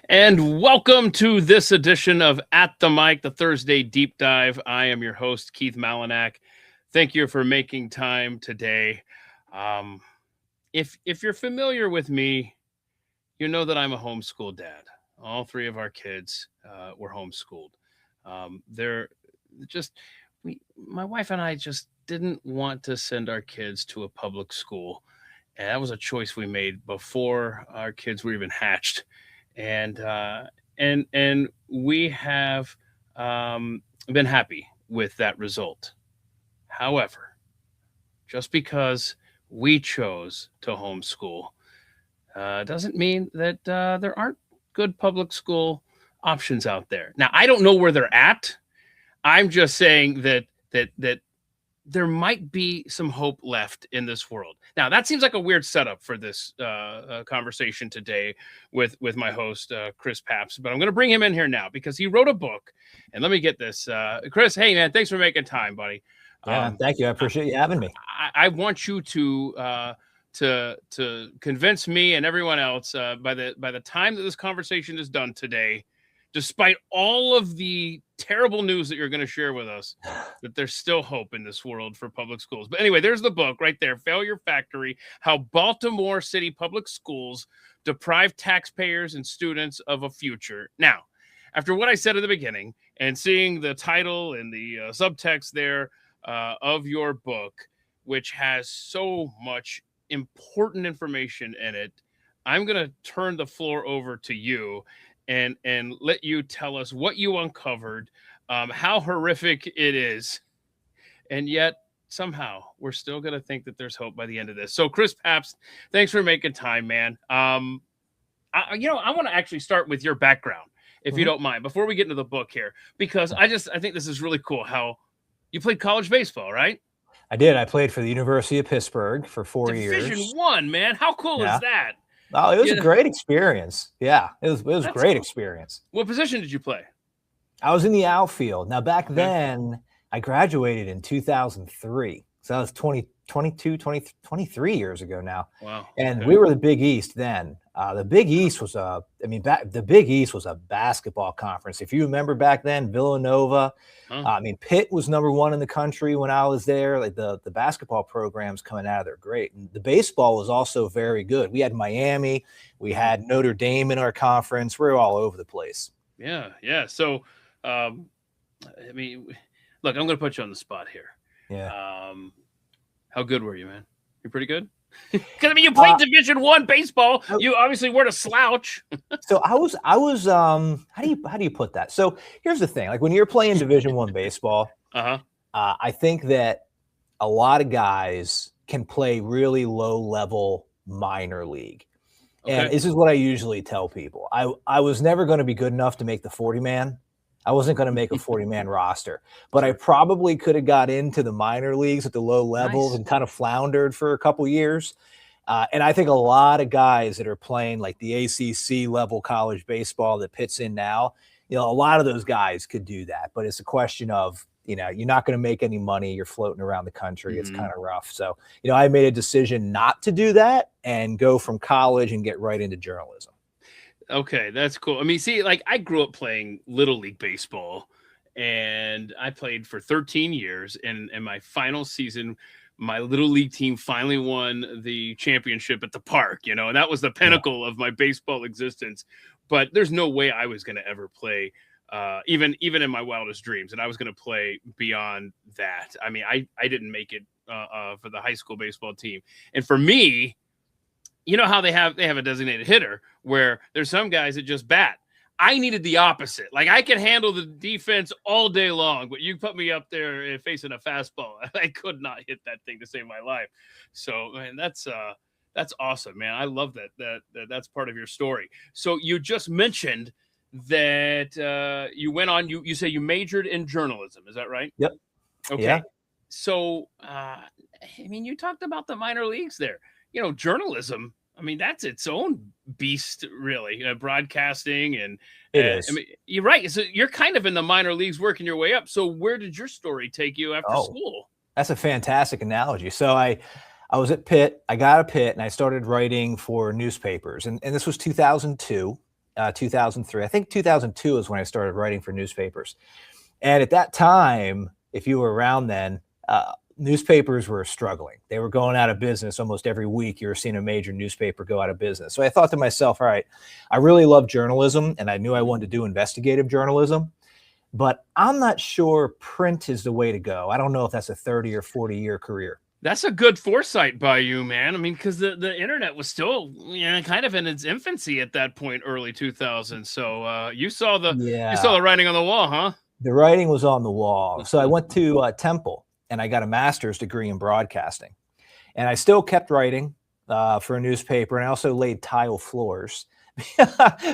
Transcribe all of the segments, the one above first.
And welcome to this edition of At the Mic, the Thursday Deep Dive. I am your host, Keith Malinak. Thank you for making time today. If you're familiar with me, you know that I'm a homeschool dad. All three of our kids were homeschooled. They're just my wife and I just didn't want to send our kids to a public school, and that was a choice we made before our kids were even hatched. And we have been happy with that result. However, just because we chose to homeschool doesn't mean that there aren't good public school options out there. Now, I don't know where they're at. I'm just saying that there might be some hope left in this world. Now, that seems like a weird setup for this conversation today with my host, Chris Papst, but I'm going to bring him in here now because he wrote a book. And let me get this. Chris, hey, man, thanks for making time, buddy. Yeah, thank you. I appreciate you having me. I want you to convince me and everyone else by the time that this conversation is done today, despite all of the terrible news that you're going to share with us, that there's still hope in this world for public schools. But anyway, there's the book right there, Failure Factory, How Baltimore City Public Schools Deprive Taxpayers and Students of a Future. Now, after what I said at the beginning and seeing the title and the subtext there of your book, which has so much important information in it, I'm going to turn the floor over to you and let you tell us what you uncovered, how horrific it is, and yet somehow we're still going to think that there's hope by the end of this. So, Chris Papst, thanks for making time, man. I want to actually start with your background, if you don't mind, before we get into the book here, because I think this is really cool how you played college baseball, right? I did. I played for the University of Pittsburgh for 4 years. Division I, man. How cool is that? Oh, it was a great experience. Yeah, it was a great experience. What position did you play? I was in the outfield. Now, back then, I graduated in 2003. So that was 23 years ago now. Wow. And we were the Big East then. The Big East was the Big East was a basketball conference. If you remember back then, Villanova, Pitt was #1 in the country when I was there. Like the basketball programs coming out of there, great. And the baseball was also very good. We had Miami, we had Notre Dame in our conference. We were all over the place. Yeah. So, look, I'm going to put you on the spot here. Yeah. How good were you, man? You're pretty good? Because you played Division I baseball. You obviously weren't a slouch. So I was. How do you put that? So here's the thing: like when you're playing Division I baseball, I think that a lot of guys can play really low level minor league, and this is what I usually tell people. I was never going to be good enough to make the 40-man. I wasn't going to make a 40-man roster, but I probably could have got into the minor leagues at the low levels and kind of floundered for a couple years. And I think a lot of guys that are playing like the ACC level college baseball that Pitt's in now, a lot of those guys could do that. But it's a question of, you're not going to make any money. You're floating around the country. It's kind of rough. So, I made a decision not to do that and go from college and get right into journalism. Okay, that's cool. I grew up playing Little League baseball, and I played for 13 years. And in my final season, my Little League team finally won the championship at the park, and that was the pinnacle of my baseball existence. But there's no way I was going to ever play, even in my wildest dreams, and I was going to play beyond that. I didn't make it for the high school baseball team. And for me, you know how they have a designated hitter where there's some guys that just bat. I needed the opposite. Like I could handle the defense all day long, but you put me up there facing a fastball, I could not hit that thing to save my life. So, man, that's awesome, man. I love that's part of your story. So you just mentioned that you went on. You say you majored in journalism. Is that right? Yep. Okay. Yeah. So, you talked about the minor leagues there. Journalism, that's its own beast, really. Broadcasting and it is. You're right. So you're kind of in the minor leagues working your way up. So where did your story take you after school? That's a fantastic analogy. So I was at Pitt. I got a Pitt and I started writing for newspapers. And this was 2002. 2003. I think 2002 is when I started writing for newspapers. And at that time, if you were around then, newspapers were struggling. They were going out of business almost every week. You were seeing a major newspaper go out of business. So I thought to myself, all right, I really love journalism, and I knew I wanted to do investigative journalism, but I'm not sure print is the way to go. I don't know if that's a 30 or 40-year career. That's a good foresight by you, man. I mean, because the internet was still, kind of in its infancy at that point, early 2000s. So you saw the writing on the wall, huh? The writing was on the wall. So I went to Temple, and I got a master's degree in broadcasting. And I still kept writing for a newspaper, and I also laid tile floors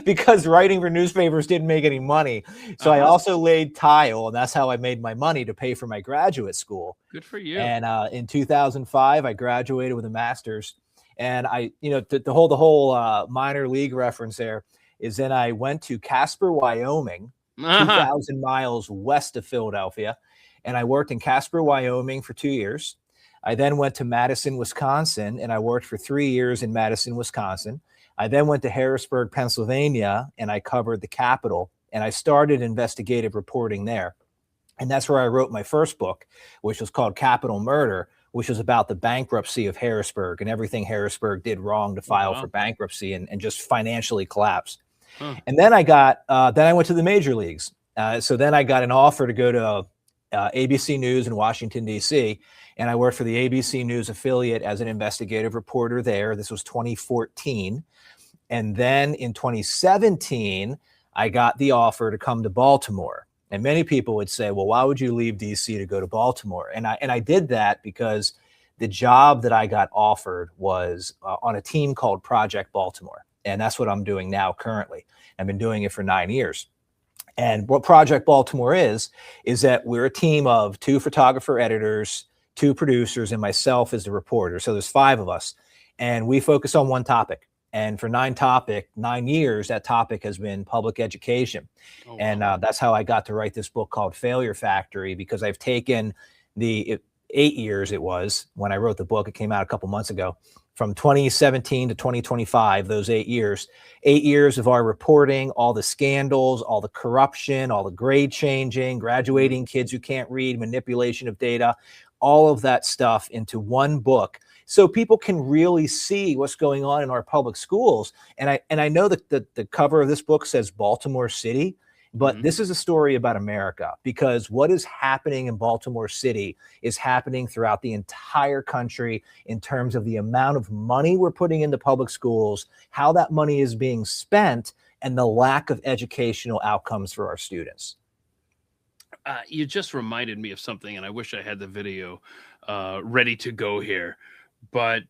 because writing for newspapers didn't make any money. So I also laid tile, and that's how I made my money to pay for my graduate school. Good for you. And in 2005, I graduated with a master's. And I, the whole minor league reference there is then I went to Casper, Wyoming, 2,000 miles west of Philadelphia. And I worked in Casper, Wyoming for 2 years. I then went to Madison, Wisconsin, and I worked for 3 years in Madison, Wisconsin. I then went to Harrisburg, Pennsylvania, and I covered the Capitol. And I started investigative reporting there. And that's where I wrote my first book, which was called Capitol Murder, which was about the bankruptcy of Harrisburg and everything Harrisburg did wrong to file for bankruptcy and just financially collapse. And then I went to the major leagues. So then I got an offer to go to ABC News in Washington, D.C., and I worked for the ABC News affiliate as an investigative reporter there. This was 2014. And then in 2017, I got the offer to come to Baltimore. And many people would say, well, why would you leave D.C. to go to Baltimore? And I did that because the job that I got offered was on a team called Project Baltimore. And that's what I'm doing now currently. I've been doing it for 9 years. And what Project Baltimore is that we're a team of 2 photographer editors, 2 producers, and myself as the reporter. So there's 5 of us. And we focus on one topic. And for 9 years, that topic has been public education. Oh, wow. And that's how I got to write this book called Failure Factory, because I've taken the 8 years it was when I wrote the book. It came out a couple months ago. From 2017 to 2025, those 8 years of our reporting, all the scandals, all the corruption, all the grade changing, graduating kids who can't read, manipulation of data, all of that stuff into one book, so people can really see what's going on in our public schools. And I know that the cover of this book says Baltimore City, but this is a story about America, because what is happening in Baltimore City is happening throughout the entire country in terms of the amount of money we're putting into public schools, how that money is being spent, and the lack of educational outcomes for our students. You just reminded me of something, and I wish I had the video ready to go here. But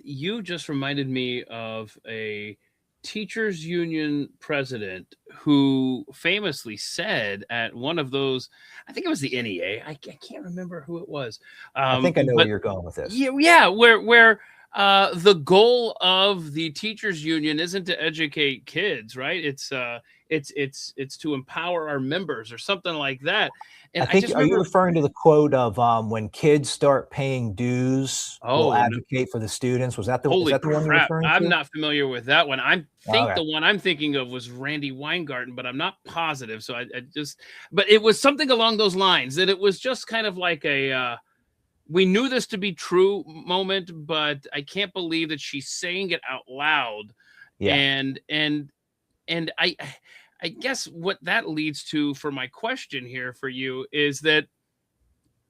you just reminded me of a teachers union president who famously said at one of those, I think it was the NEA, I can't remember who it was. I think I know where you're going with this. Yeah, where the goal of the teachers union isn't to educate kids, right? It's to empower our members or something like that. And I think, are you referring to the quote of when kids start paying dues, we'll advocate for the students? Was that the one you're referring to? I'm not familiar with that one. The one I'm thinking of was Randy Weingarten, but I'm not positive. So but it was something along those lines, that it was just kind of like a, we knew this to be true moment, but I can't believe that she's saying it out loud. Yeah. And I guess what that leads to for my question here for you is that,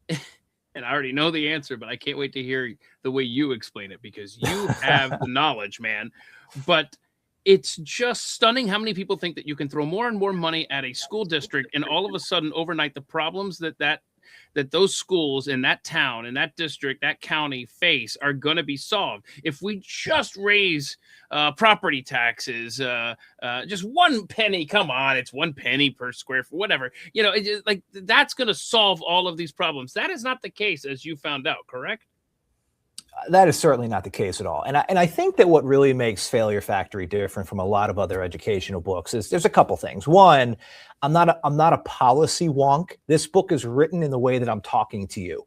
and I already know the answer, but I can't wait to hear the way you explain it, because you have the knowledge, man. But it's just stunning how many people think that you can throw more and more money at a school district, and all of a sudden overnight the problems that those schools in that town, in that district, that county face are going to be solved. If we just raise property taxes, just 1 penny, come on, it's 1 penny per square foot, whatever, like that's going to solve all of these problems. That is not the case, as you found out, correct? That is certainly not the case at all. And I think that what really makes Failure Factory different from a lot of other educational books is there's a couple things. One, I'm not a policy wonk. This book is written in the way that I'm talking to you.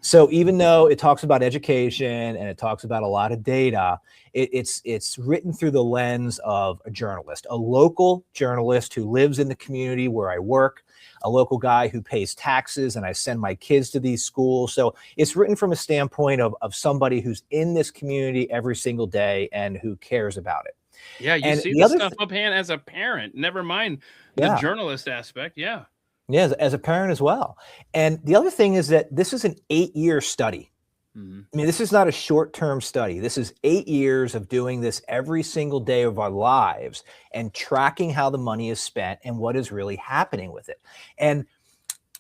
So even though it talks about education and it talks about a lot of data, it's written through the lens of a journalist, a local journalist who lives in the community where I work, a local guy who pays taxes, and I send my kids to these schools. So it's written from a standpoint of somebody who's in this community every single day and who cares about it. Yeah, you And see the the other stuff up hand as a parent, never mind the yeah. journalist aspect. Yeah. Yeah, as a parent as well. And the other thing is that this is an 8-year study. Mm-hmm. I mean, this is not a short-term study. This is 8 years of doing this every single day of our lives and tracking how the money is spent and what is really happening with it. And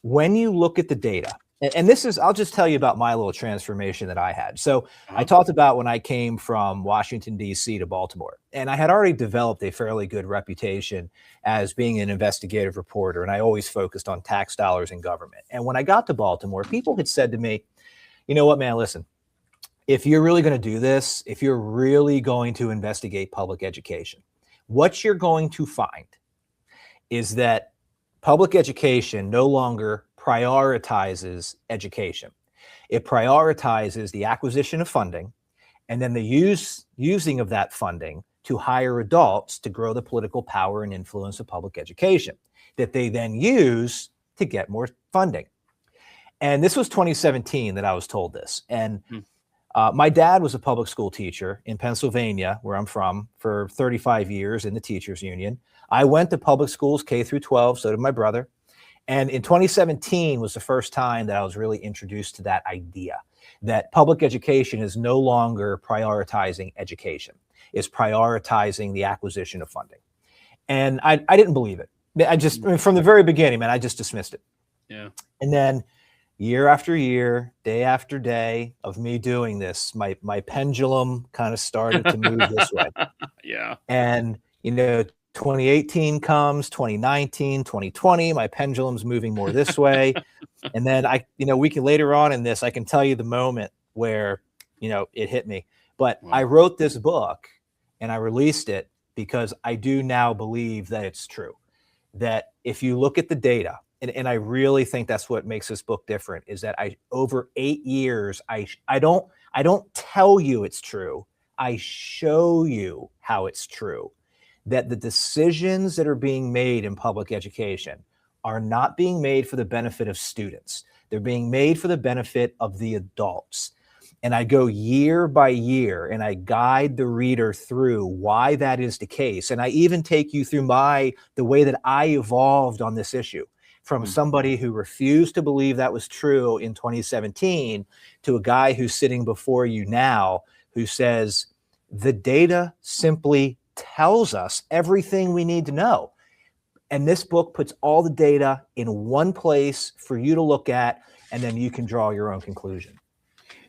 when you look at the data, and this is, I'll just tell you about my little transformation that I had. So I talked about when I came from Washington, D.C. to Baltimore, and I had already developed a fairly good reputation as being an investigative reporter, and I always focused on tax dollars and government. And when I got to Baltimore, people had said to me, you know what, man, listen, if you're really going to do this, if you're really going to investigate public education, what you're going to find is that public education no longer prioritizes education. It prioritizes the acquisition of funding and then the using of that funding to hire adults to grow the political power and influence of public education that they then use to get more funding. And this was 2017 that I was told this. And my dad was a public school teacher in Pennsylvania, where I'm from, for 35 years in the teachers union. I went to public schools K through 12, so did my brother. And in 2017 was the first time that I was really introduced to that idea that public education is no longer prioritizing education, it's prioritizing the acquisition of funding. And I didn't believe it. I mean, from the very beginning, man, I just dismissed it. Yeah. And then year after year, day after day of me doing this, my pendulum kind of started to move this way. Yeah. And, 2018 comes, 2019, 2020, my pendulum's moving more this way. And then we can later on in this, I can tell you the moment where, it hit me. But wow. I wrote this book and I released it because I do now believe that it's true. That if you look at the data, and I really think that's what makes this book different, is that over 8 years, I don't tell you it's true. I show you how it's true. That the decisions that are being made in public education are not being made for the benefit of students. They're being made for the benefit of the adults. And I go year by year and I guide the reader through why that is the case. And I even take you through the way that I evolved on this issue, from somebody who refused to believe that was true in 2017 to a guy who's sitting before you now who says the data simply tells us everything we need to know. And this book puts all the data in one place for you to look at, and then you can draw your own conclusion.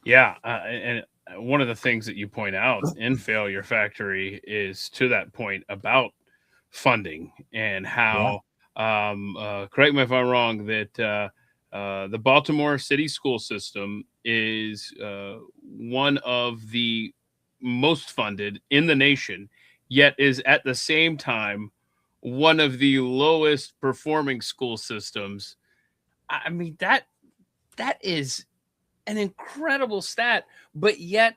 Yeah. And one of the things that you point out in Failure Factory is to that point about funding and how, correct me if I'm wrong, that the Baltimore City school system is one of the most funded in the nation, yet is at the same time one of the lowest performing school systems. I mean, that is an incredible stat, but yet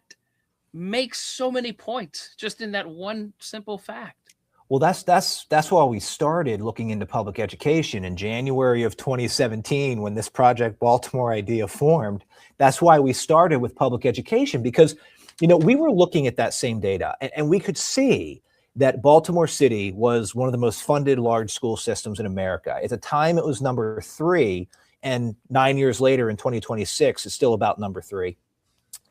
makes so many points just in that one simple fact. Well, that's why we started looking into public education in January of 2017 when this Project Baltimore idea formed. That's why we started with public education, because we were looking at that same data and we could see that Baltimore City was one of the most funded large school systems in America. At the time, it was number 3, and 9 years later in 2026, it's still about number 3.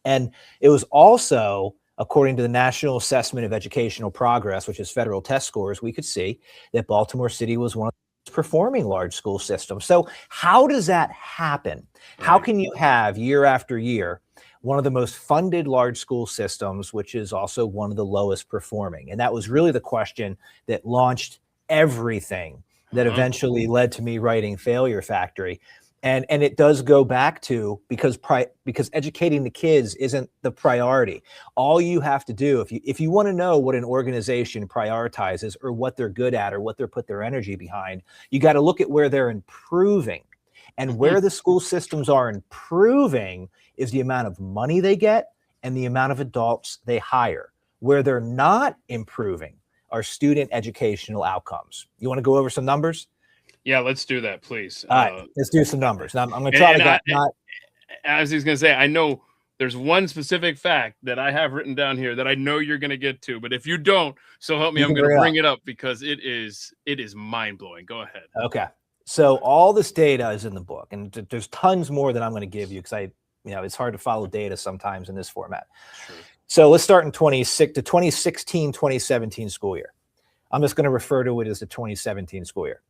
And it was also, according to the National Assessment of Educational Progress, which is federal test scores, we could see that Baltimore City was one of the most performing large school systems. So how does that happen? How can you have year after year one of the most funded large school systems, which is also one of the lowest performing? And that was really the question that launched everything that eventually led to me writing Failure Factory. And it does go back to because educating the kids isn't the priority. All you have to do, if you want to know what an organization prioritizes or what they're good at or what they're put their energy behind, you got to look at where they're improving. And where the school systems are improving is the amount of money they get and the amount of adults they hire. Where they're not improving are student educational outcomes. You want to go over some numbers? Yeah, let's do that, please. All right, let's do some numbers. Now, I'm going to try to as he's going to say, I know there's one specific fact that I have written down here that I know you're going to get to, but if you don't, so help me, I'm going to bring it up because it is mind blowing. Go ahead. Okay. So all this data is in the book, and there's tons more that I'm going to give you because it's hard to follow data sometimes in this format. Sure. So let's start in 2016, 2017 school year. I'm just going to refer to it as the 2017 school year.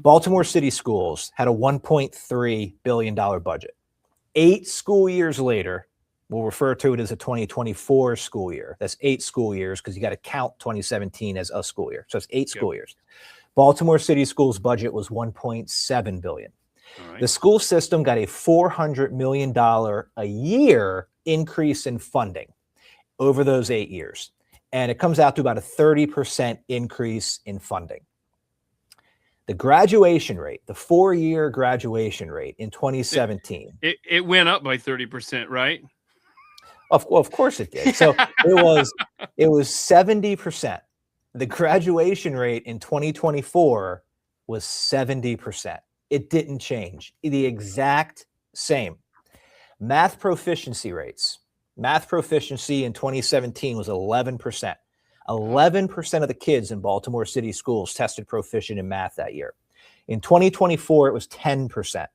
Baltimore City Schools had a $1.3 billion budget. 8 school years later, we'll refer to it as a 2024 school year. That's 8 school years because you got to count 2017 as a school year. So it's 8 school years. Baltimore City Schools budget was $1.7 billion. Right. The school system got a $400 million a year increase in funding over those 8 years. And it comes out to about a 30% increase in funding. The graduation rate, the 4-year graduation rate in 2017. It went up by 30%, right? Of course it did. So it was 70%. The graduation rate in 2024 was 70%. It didn't change. The exact same. Math proficiency rates. Math proficiency in 2017 was 11%. 11% of the kids in Baltimore City Schools tested proficient in math that year. In 2024, it was 10%.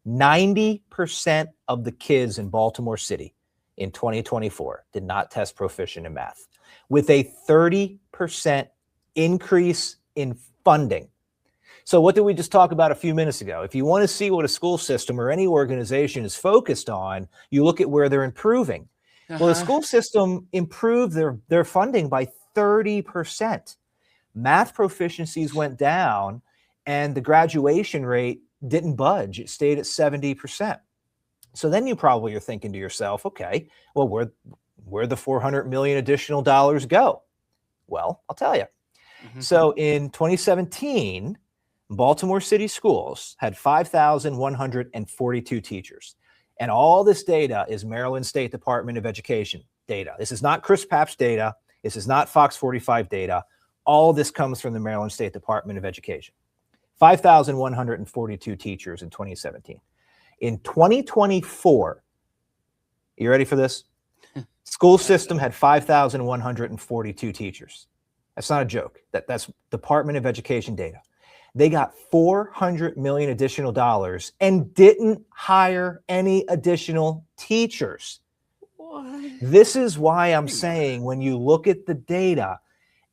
90% of the kids in Baltimore City in 2024 did not test proficient in math, with a 30% increase in funding. So what did we just talk about a few minutes ago? If you want to see what a school system or any organization is focused on, you look at where they're improving. Well, the school system improved their funding by 30%. Math proficiencies went down, and the graduation rate didn't budge. It stayed at 70%. So then you probably are thinking to yourself, okay, well, where'd the $400 million additional dollars go? Well, I'll tell you. So in 2017, Baltimore City Schools had 5,142 teachers. And all this data is Maryland State Department of Education data. This is not Chris Papst data. This is not Fox 45 data. All of this comes from the Maryland State Department of Education. 5,142 teachers in 2017. In 2024, you ready for this? School system had 5,142 teachers. That's not a joke. That's Department of Education data. They got $400 million additional dollars and didn't hire any additional teachers. What? This is why I'm saying when you look at the data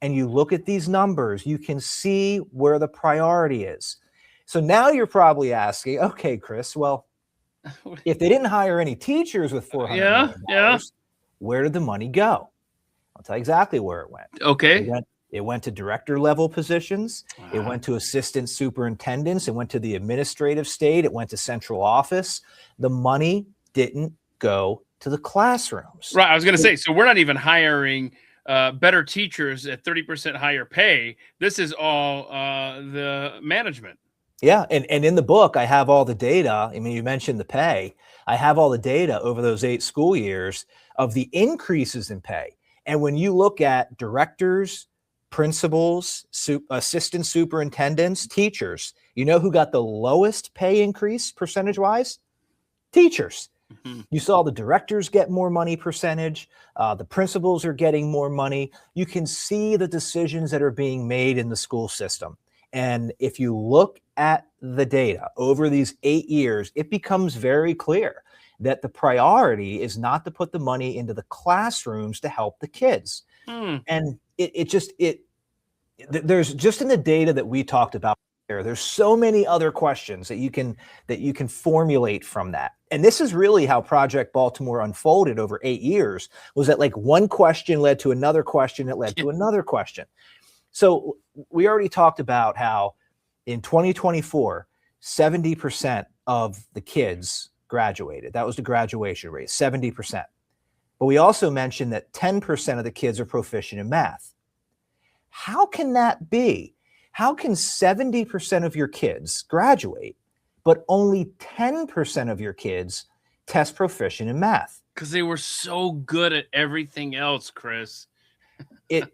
and you look at these numbers, you can see where the priority is. So now you're probably asking, okay, Chris, well, if they didn't hire any teachers with $400 million, where did the money go? I'll tell you exactly where it went. Okay. It went to director level positions. It went to assistant superintendents. It went to the administrative state. It went to central office. The money didn't go to the classrooms. Right. I was going to say, so we're not even hiring better teachers at 30% higher pay. This is all the management. Yeah. And in the book, I have all the data. I mean, you mentioned the pay. I have all the data over those 8 school years of the increases in pay. And when you look at directors, principals, assistant superintendents, teachers, you know who got the lowest pay increase percentage-wise? Teachers. You saw the directors get more money percentage. The principals are getting more money. You can see the decisions that are being made in the school system. And if you look at the data over these 8 years, it becomes very clear that the priority is not to put the money into the classrooms to help the kids. And there's just in the data that we talked about there's so many other questions that you can formulate from that. And this is really how Project Baltimore unfolded over 8 years, was that like one question led to another question that led to another question. So we already talked about how in 2024, 70% of the kids graduated. That was the graduation rate, 70%. But we also mentioned that 10% of the kids are proficient in math. How can that be? How can 70% of your kids graduate, but only 10% of your kids test proficient in math. Because they were so good at everything else, Chris. It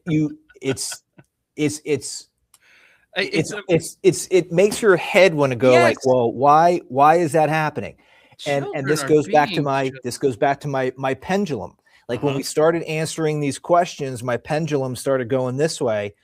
makes your head want to go like, well, why is that happening? And this goes back to my pendulum. Like when we started answering these questions, my pendulum started going this way.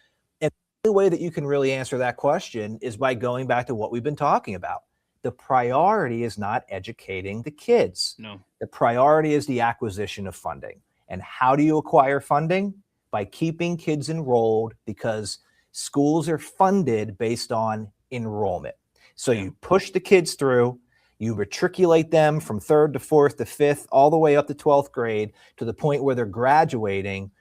And the only way that you can really answer that question is by going back to what we've been talking about. The priority is not educating the kids. No. The priority is the acquisition of funding. And how do you acquire funding? By keeping kids enrolled, because schools are funded based on enrollment. So you push the kids through, you matriculate them from 3rd to 4th to 5th, all the way up to 12th grade, to the point where they're graduating.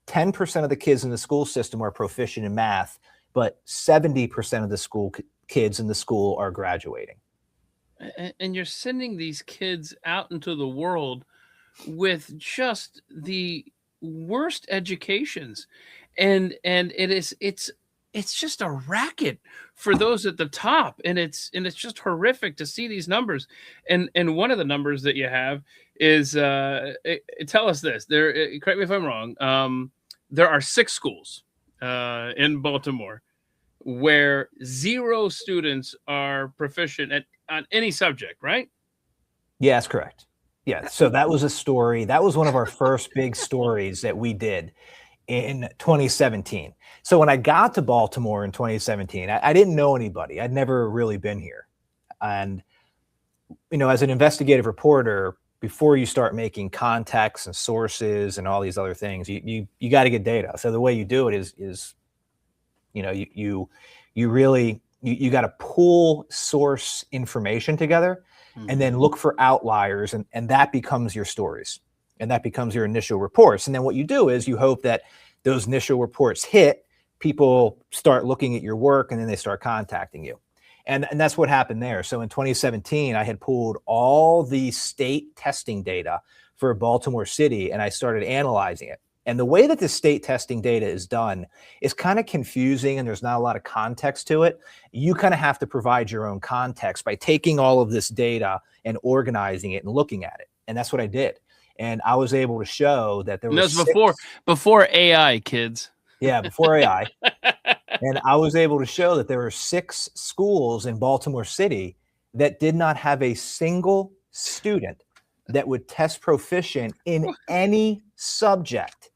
10% of the kids in the school system are proficient in math, but 70% of the kids in the school are graduating. And you're sending these kids out into the world with just the worst educations, and it's just a racket for those at the top, and it's just horrific to see these numbers. And one of the numbers that you have is tell us this. Correct me if I'm wrong. There are 6 schools in Baltimore where 0 students are proficient on any subject, right? Yeah, that's correct. Yeah. So that was a story. That was one of our first big stories that we did in 2017. So when I got to Baltimore in 2017, I didn't know anybody. I'd never really been here. And, as an investigative reporter, before you start making contacts and sources and all these other things, you got to get data. So the way you do it is you got to pull source information together and then look for outliers, and that becomes your stories, and that becomes your initial reports. And then what you do is you hope that those initial reports hit, people start looking at your work, and then they start contacting you. And that's what happened there. So in 2017, I had pulled all the state testing data for Baltimore City, and I started analyzing it. And the way that the state testing data is done is kind of confusing, and there's not a lot of context to it. You kind of have to provide your own context by taking all of this data and organizing it and looking at it. And that's what I did. And I was able to show that there was before AI, kids. Yeah, before AI. And I was able to show that there were 6 schools in Baltimore City that did not have a single student that would test proficient in any subject.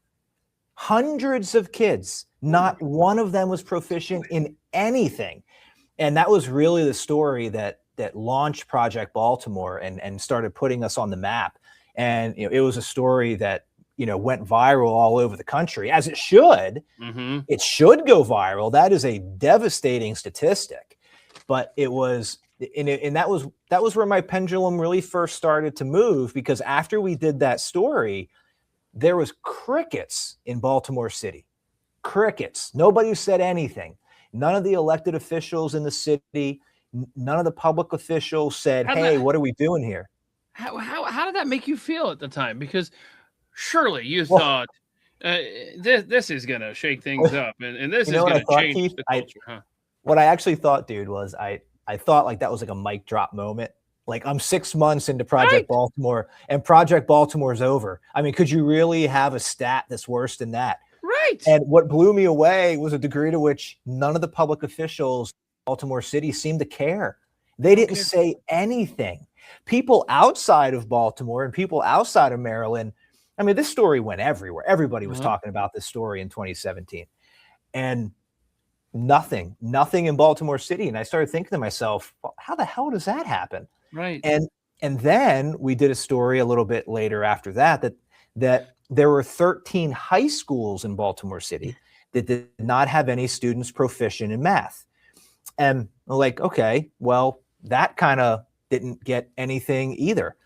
Hundreds of kids, not one of them was proficient in anything. And that was really the story that launched Project Baltimore and started putting us on the map. And it was a story that went viral all over the country, as it should. Mm-hmm. It should go viral. That is a devastating statistic. But it was, and that was where my pendulum really first started to move, because after we did that story, there was crickets in Baltimore City. Crickets. Nobody said anything. None of the elected officials in the city, none of the public officials said, hey, what are we doing here? How did that make you feel at the time? Because surely you thought this is going to shake things up, and this is going to change the culture, huh? What I actually thought, dude, was I thought like that was like a mic drop moment. Like, I'm 6 months into Project Baltimore, and Project Baltimore's over. I mean, could you really have a stat that's worse than that? Right. And what blew me away was a degree to which none of the public officials in Baltimore City seemed to care. They didn't say anything. People outside of Baltimore and people outside of Maryland, I mean, this story went everywhere. Everybody was talking about this story in 2017. And nothing in Baltimore City. And I started thinking to myself, well, how the hell does that happen? Right. And then we did a story a little bit later after that there were 13 high schools in Baltimore City that did not have any students proficient in math. And I'm like, okay, well, that kind of didn't get anything either.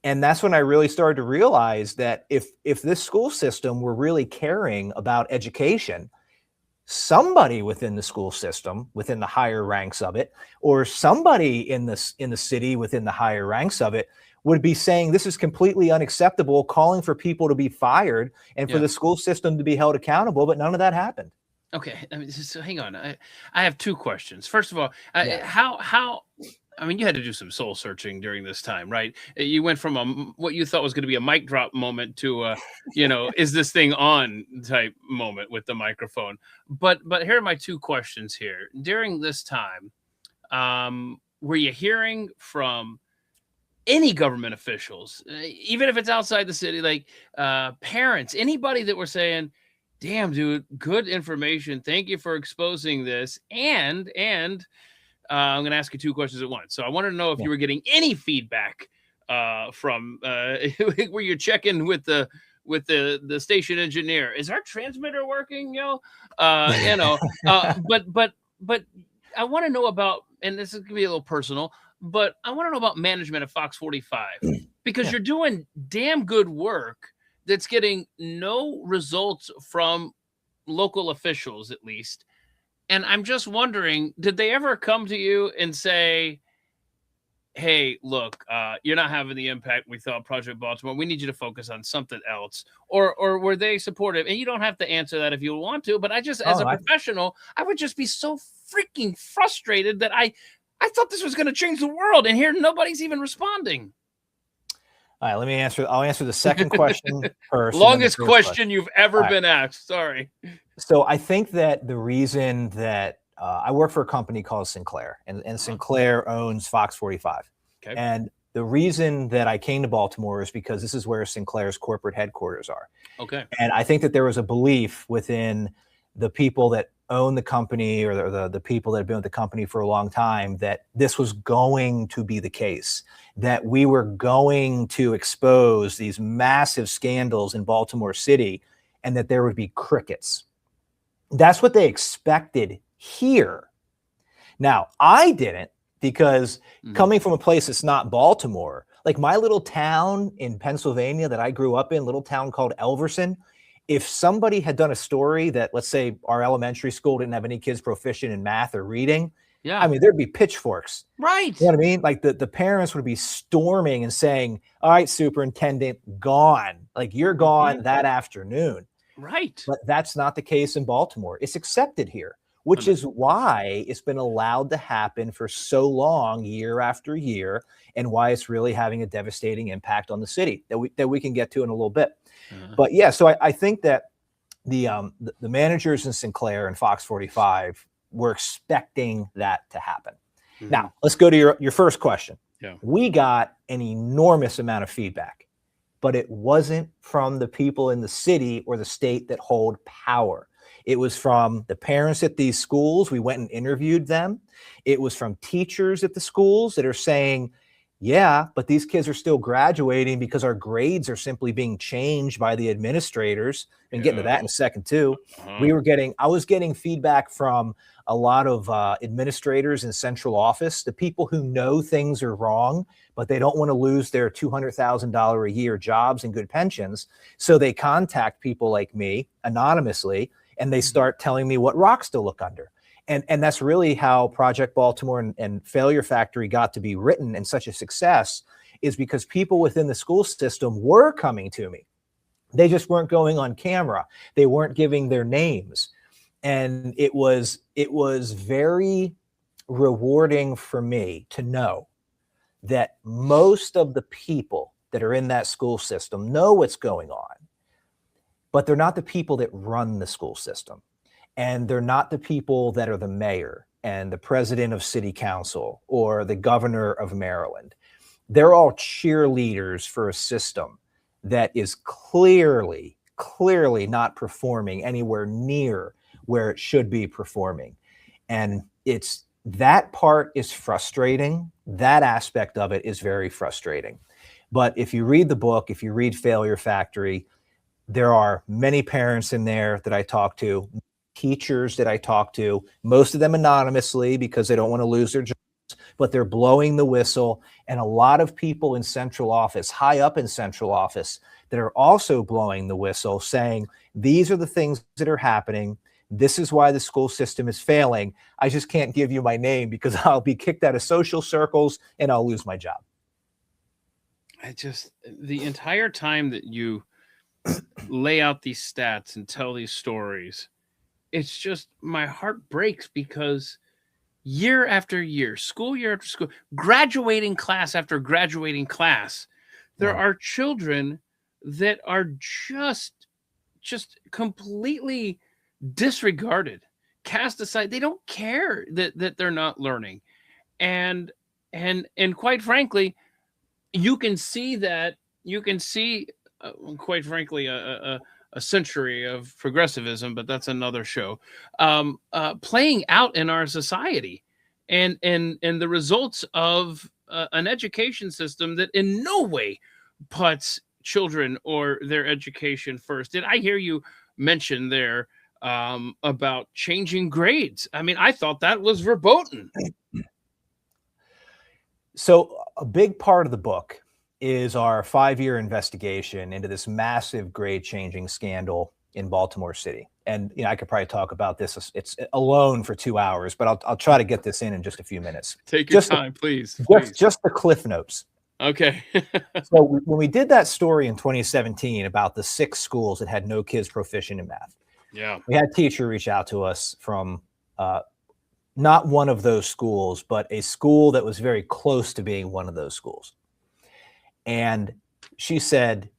And that's when I really started to realize that if this school system were really caring about education, somebody within the school system, within the higher ranks of it, or somebody in the city within the higher ranks of it, would be saying this is completely unacceptable, calling for people to be fired and for the school system to be held accountable. But none of that happened. Okay, I mean, so hang on. I have 2 questions. First of all, how I mean, you had to do some soul searching during this time, right? You went from what you thought was going to be a mic drop moment to is this thing on type moment with the microphone. But here are my two questions here. During this time, were you hearing from any government officials, even if it's outside the city, like parents, anybody that were saying, damn, dude, good information. Thank you for exposing this. And I'm going to ask you two questions at once. So I wanted to know if you were getting any feedback from where you're checking with the station engineer. Is our transmitter working? But I want to know about, and this is going to be a little personal, but I want to know about management at Fox 45 because you're doing damn good work that's getting no results from local officials, at least. And I'm just wondering, did they ever come to you and say, hey, look, you're not having the impact we thought, Project Baltimore. We need you to focus on something else. Or were they supportive? And you don't have to answer that if you want to, but I just, as a professional, I would just be so freaking frustrated that I thought this was going to change the world. And here, nobody's even responding. All right, let me answer. I'll answer the second question first. Longest question you've ever been asked. Sorry. So I think that the reason that I work for a company called Sinclair, and Sinclair owns Fox 45. Okay. And the reason that I came to Baltimore is because this is where Sinclair's corporate headquarters are. Okay. And I think that there was a belief within the people that own the company, or the people that have been with the company for a long time, that this was going to be the case, that we were going to expose these massive scandals in Baltimore City and that there would be crickets. That's what they expected here. Now, I didn't, because coming from a place that's not Baltimore, like my little town in Pennsylvania that I grew up in, little town called Elverson, if somebody had done a story that, let's say, our elementary school didn't have any kids proficient in math or reading, I mean, there'd be pitchforks. Right. You know what I mean? Like the parents would be storming and saying, all right, superintendent, gone. Like you're gone that afternoon. Right. But that's not the case in Baltimore. It's accepted here, which is why it's been allowed to happen for so long, year after year, and why it's really having a devastating impact on the city that we can get to in a little bit. But yeah, so I think that the managers in Sinclair and Fox 45 were expecting that to happen. Now, let's go to your first question. Yeah. We got an enormous amount of feedback, but it wasn't from the people in the city or the state that hold power. It was from the parents at these schools. We went and interviewed them. It was from teachers at the schools that are saying, yeah, but these kids are still graduating because our grades are simply being changed by the administrators. And getting to that in a second too. I was getting feedback from a lot of administrators in central office, the people who know things are wrong, but they don't want to lose their $200,000 a year jobs and good pensions. So they contact people like me anonymously, and they start telling me what rocks to look under. And that's really how Project Baltimore and Failure Factory got to be written and such a success, is because people within the school system were coming to me. They just weren't going on camera. They weren't giving their names. And it was very rewarding for me to know that most of the people that are in that school system know what's going on, but they're not the people that run the school system. And they're not the people that are the mayor and the president of city council or the governor of Maryland. They're all cheerleaders for a system that is clearly not performing anywhere near where it should be performing. And that part is frustrating. That aspect of it is very frustrating. But if you read the book, if you read Failure Factory, there are many parents in there that I talk to, teachers that I talk to, most of them anonymously because they don't want to lose their jobs, but they're blowing the whistle. And a lot of people in central office, high up in central office, that are also blowing the whistle, saying, these are the things that are happening. This is why the school system is failing. I just can't give you my name because I'll be kicked out of social circles and I'll lose my job. The entire time that you lay out these stats and tell these stories, it's just, my heart breaks because year after year, school year after school, graduating class after graduating class, there are children that are just completely disregarded, cast aside. They don't care that they're not learning. And quite frankly, you can see quite frankly, a century of progressivism, but that's another show, playing out in our society, and the results of an education system that in no way puts children or their education first. Did I hear you mention there about changing grades? I mean, I thought that was verboten. So a big part of the book is our 5-year investigation into this massive grade changing scandal in Baltimore City. And I could probably talk about this. It's alone for 2 hours, but I'll try to get this in just a few minutes. Take your time, please. Just the cliff notes. Okay. So when we did that story in 2017 about the 6 schools that had no kids proficient in math, we had a teacher reach out to us from not one of those schools, but a school that was very close to being one of those schools. And she said,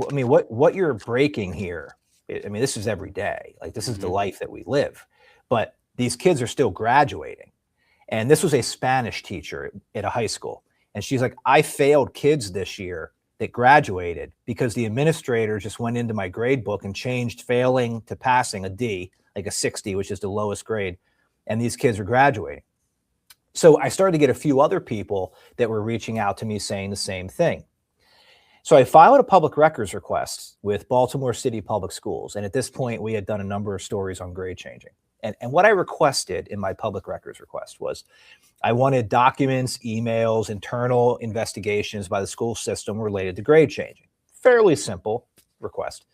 I mean, what you're breaking here, I mean, this is every day. Like, this is the life that we live. But these kids are still graduating. And this was a Spanish teacher at a high school. And she's like, I failed kids this year that graduated because the administrator just went into my grade book and changed failing to passing, a D, like a 60, which is the lowest grade. And these kids are graduating. So I started to get a few other people that were reaching out to me saying the same thing. So I filed a public records request with Baltimore City Public Schools. And at this point, we had done a number of stories on grade changing. And what I requested in my public records request was I wanted documents, emails, internal investigations by the school system related to grade changing. Fairly simple request.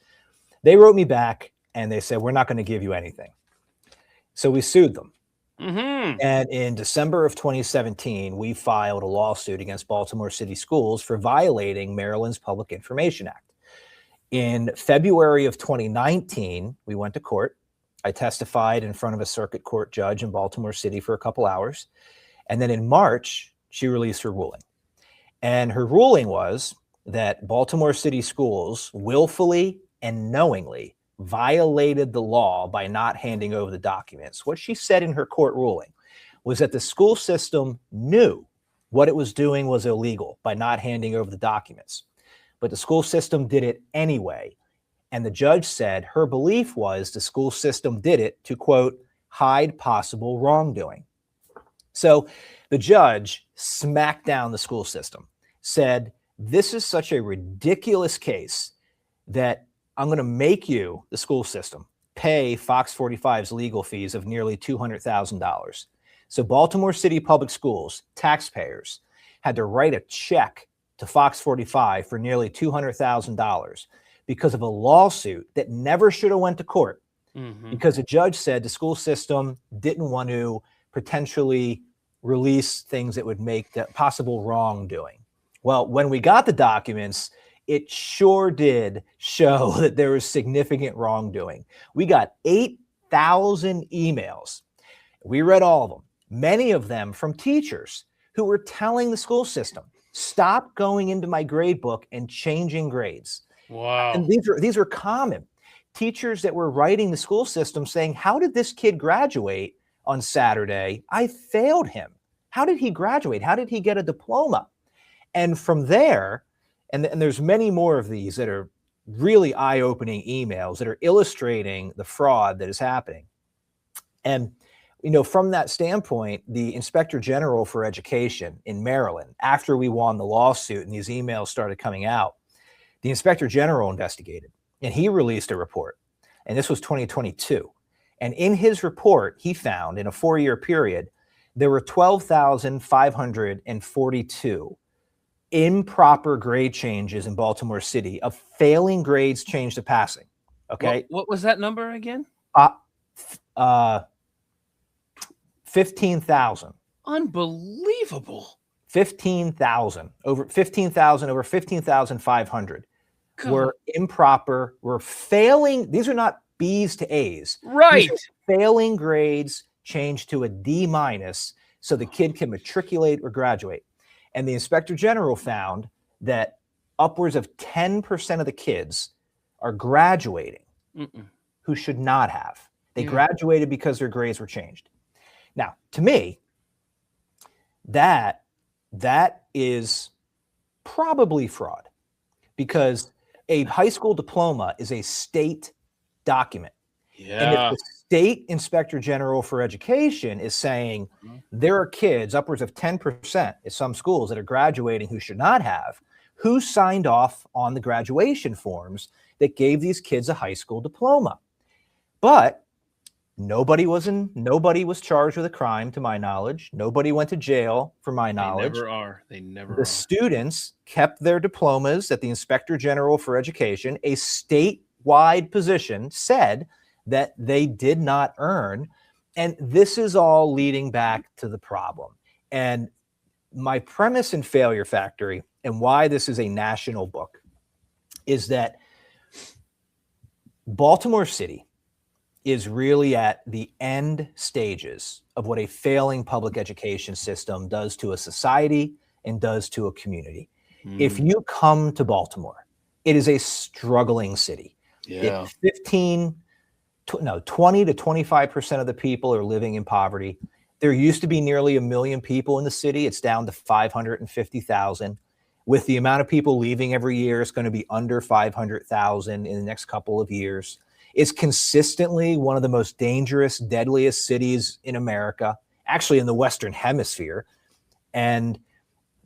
They wrote me back and they said, we're not going to give you anything. So we sued them. And in December of 2017, we filed a lawsuit against Baltimore City Schools for violating Maryland's Public Information Act. In February of 2019, we went to court. I testified in front of a circuit court judge in Baltimore City for a couple hours. And then in March, she released her ruling. And her ruling was that Baltimore City Schools willfully and knowingly violated the law by not handing over the documents. What she said in her court ruling was that the school system knew what it was doing was illegal by not handing over the documents, but the school system did it anyway. And the judge said her belief was the school system did it to, quote, hide possible wrongdoing. So the judge smacked down the school system, said, this is such a ridiculous case that I'm going to make you, the school system, pay Fox 45's legal fees of nearly $200,000. So Baltimore City Public Schools, taxpayers, had to write a check to Fox 45 for nearly $200,000 because of a lawsuit that never should have went to court, because the judge said the school system didn't want to potentially release things that would make that possible wrongdoing. Well, when we got the documents, it sure did show that there was significant wrongdoing. We got 8,000 emails. We read all of them, many of them from teachers who were telling the school system, stop going into my grade book and changing grades. Wow. And these are common. Teachers that were writing the school system saying, how did this kid graduate on Saturday? I failed him. How did he graduate? How did he get a diploma? And from there, and there's many more of these that are really eye-opening emails that are illustrating the fraud that is happening. And, from that standpoint, the Inspector General for Education in Maryland, after we won the lawsuit and these emails started coming out, the Inspector General investigated and he released a report. And this was 2022. And in his report, he found in a 4-year period, there were 12,542 improper grade changes in Baltimore City of failing grades changed to passing. Okay. What was that number again? 15,000. Unbelievable. 15,000, over 15,500 were improper, were failing. These are not B's to A's. Right. These are failing grades changed to a D- so the kid can matriculate or graduate. And the inspector general found that upwards of 10% of the kids are graduating who should not have. They graduated because their grades were changed. Now, to me, that is probably fraud, because a high school diploma is a state document. And if the state inspector general for education is saying there are kids, upwards of 10% at some schools, that are graduating who should not have, who signed off on the graduation forms that gave these kids a high school diploma? But nobody was charged with a crime, to my knowledge. Nobody went to jail, for my knowledge. They never are. The students kept their diplomas at the inspector general for education. A statewide position said that they did not earn. And this is all leading back to the problem. And my premise in Failure Factory, and why this is a national book, is that Baltimore City is really at the end stages of what a failing public education system does to a society and does to a community. If you come to Baltimore, it is a struggling city. 20 to 25% of the people are living in poverty. There used to be nearly 1 million people in the city. It's down to 550,000. With the amount of people leaving every year, it's going to be under 500,000 in the next couple of years. It's consistently one of the most dangerous, deadliest cities in America, actually in the Western Hemisphere. And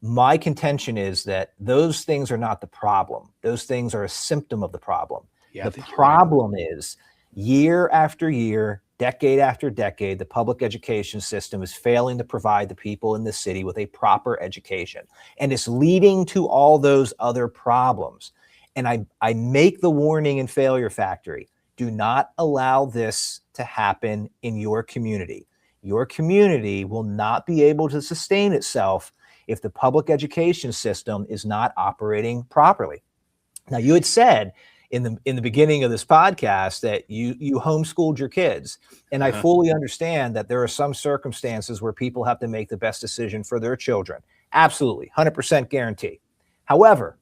my contention is that those things are not the problem. Those things are a symptom of the problem. The problem is, year after year, decade after decade, the public education system is failing to provide the people in this city with a proper education. And it's leading to all those other problems. And I make the warning in Failure Factory: do not allow this to happen in your community. Your community will not be able to sustain itself if the public education system is not operating properly. Now, you had said in the beginning of this podcast that you homeschooled your kids. And I fully understand that there are some circumstances where people have to make the best decision for their children. Absolutely, 100% guarantee. However,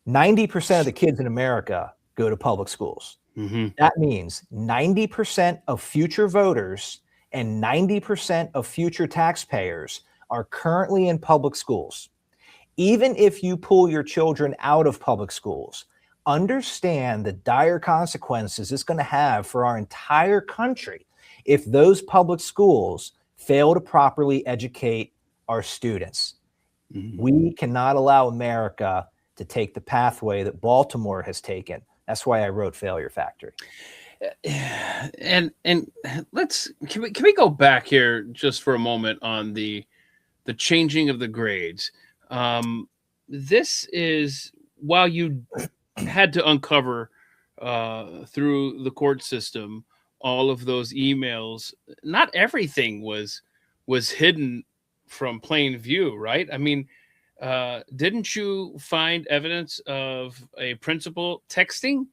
90% of the kids in America go to public schools. That means 90% of future voters and 90% of future taxpayers are currently in public schools. Even if you pull your children out of public schools, understand the dire consequences it's going to have for our entire country if those public schools fail to properly educate our students. We cannot allow America to take the pathway that Baltimore has taken. That's why I wrote Failure Factory. And can we go back here just for a moment on the changing of the grades? This is, while you had to uncover through the court system all of those emails, not everything was hidden from plain view, right? I mean, didn't you find evidence of a principal texting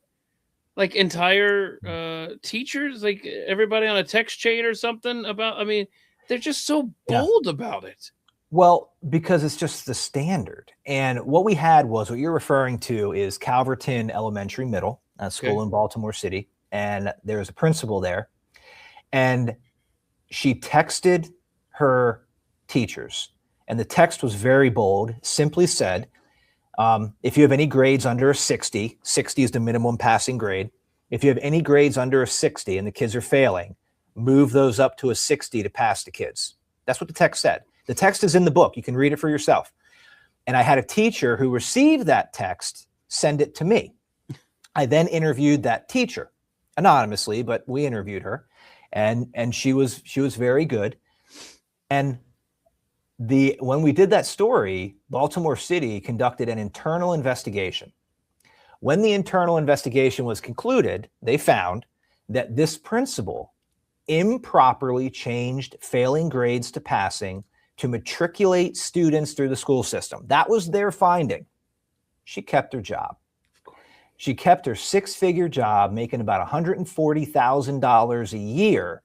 like entire teachers, like everybody on a text chain or something about? I mean, they're just so bold about it. Well, because it's just the standard. And what we had was, what you're referring to is Calverton Elementary Middle, a school in Baltimore City. And there's a principal there. And she texted her teachers. And the text was very bold, simply said, if you have any grades under a 60, 60 is the minimum passing grade. If you have any grades under a 60 and the kids are failing, move those up to a 60 to pass the kids. That's what the text said. The text is in the book. You can read it for yourself. And I had a teacher who received that text send it to me. I then interviewed that teacher anonymously, but we interviewed her, and she was very good. And when we did that story, Baltimore City conducted an internal investigation. When the internal investigation was concluded, they found that this principal improperly changed failing grades to passing to matriculate students through the school system. That was their finding. She kept her job. She kept her 6-figure job, making about $140,000 a year.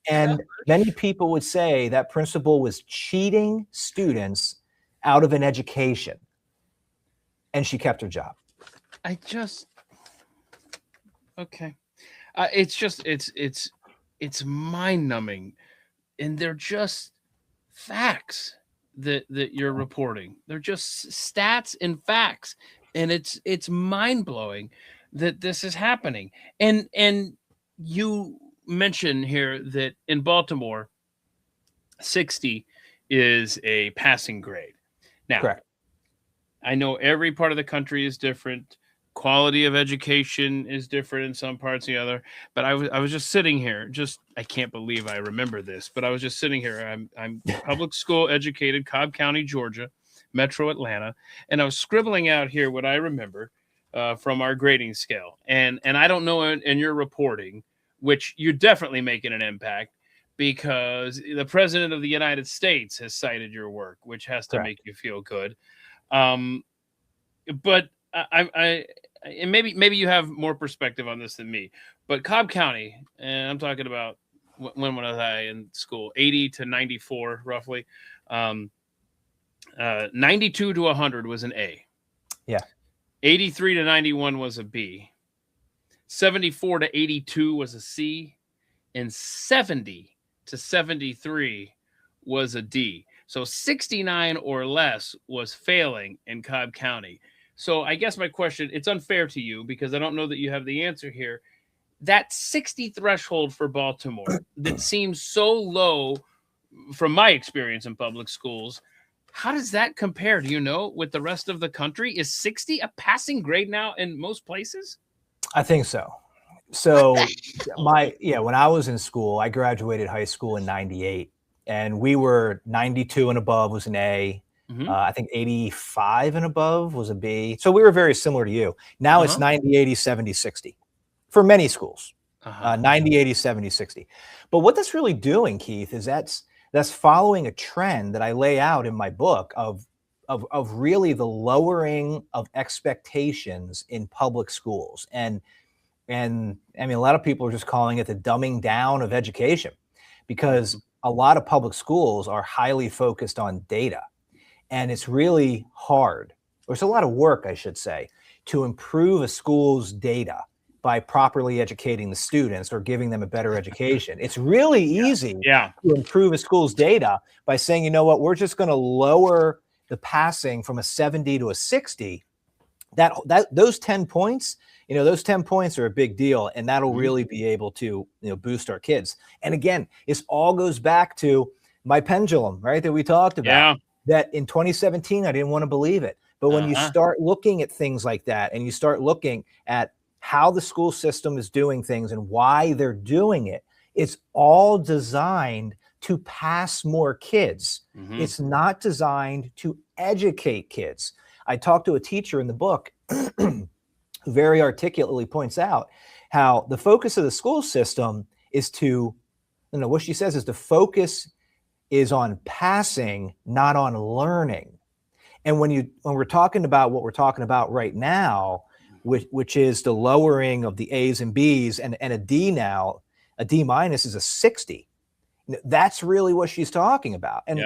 And many people would say that principal was cheating students out of an education, and she kept her job. Okay. It's mind numbing, and they're just facts that you're reporting. They're just stats and facts, and it's mind blowing that this is happening. And you mentioned here that in Baltimore, 60 is a passing grade. Now, Correct. I know every part of the country is different. Quality of education is different in some parts the other. But I was just sitting here, I can't believe I remember this, but I was just sitting here. I'm public school educated, Cobb County, Georgia, Metro Atlanta, and I was scribbling out here what I remember from our grading scale. And I don't know in your reporting, which you're definitely making an impact, because the President of the United States has cited your work, which has to make you feel good. But and maybe you have more perspective on this than me, but Cobb County, and I'm talking about when was I in school, 80 to 94 roughly, 92 to 100 was an A. Yeah. 83 to 91 was a B. 74 to 82 was a C, and 70 to 73 was a D. So 69 or less was failing in Cobb County. So I guess my question, it's unfair to you because I don't know that you have the answer here. That 60 threshold for Baltimore that seems so low from my experience in public schools, how does that compare, do you know, with the rest of the country? Is 60 a passing grade now in most places? I think so. So when I was in school, I graduated high school in 98, and we were 92 and above was an A. Mm-hmm. I think 85 and above was a B. So we were very similar to you. Now it's 90, 80, 70, 60 for many schools. 90, 80, 70, 60. But what that's really doing, Keith, is that's following a trend that I lay out in my book of really the lowering of expectations in public schools. And I mean, a lot of people are just calling it the dumbing down of education, because a lot of public schools are highly focused on data. And it's really hard, or it's a lot of work, I should say, to improve a school's data by properly educating the students or giving them a better education. It's really easy to improve a school's data by saying, you know what, we're just going to lower the passing from a 70 to a 60. Those 10 points, those 10 points are a big deal, and that'll really be able to, boost our kids. And again, this all goes back to my pendulum, right, that we talked about. Yeah. That in 2017, I didn't want to believe it. But when you start looking at things like that, and you start looking at how the school system is doing things and why they're doing it, it's all designed to pass more kids. Mm-hmm. It's not designed to educate kids. I talked to a teacher in the book who very articulately points out how the focus of the school system is what she says is the focus is on passing, not on learning. And when we're talking about what we're talking about right now, which is the lowering of the A's and B's and a D now, a D minus is a 60. That's really what she's talking about. And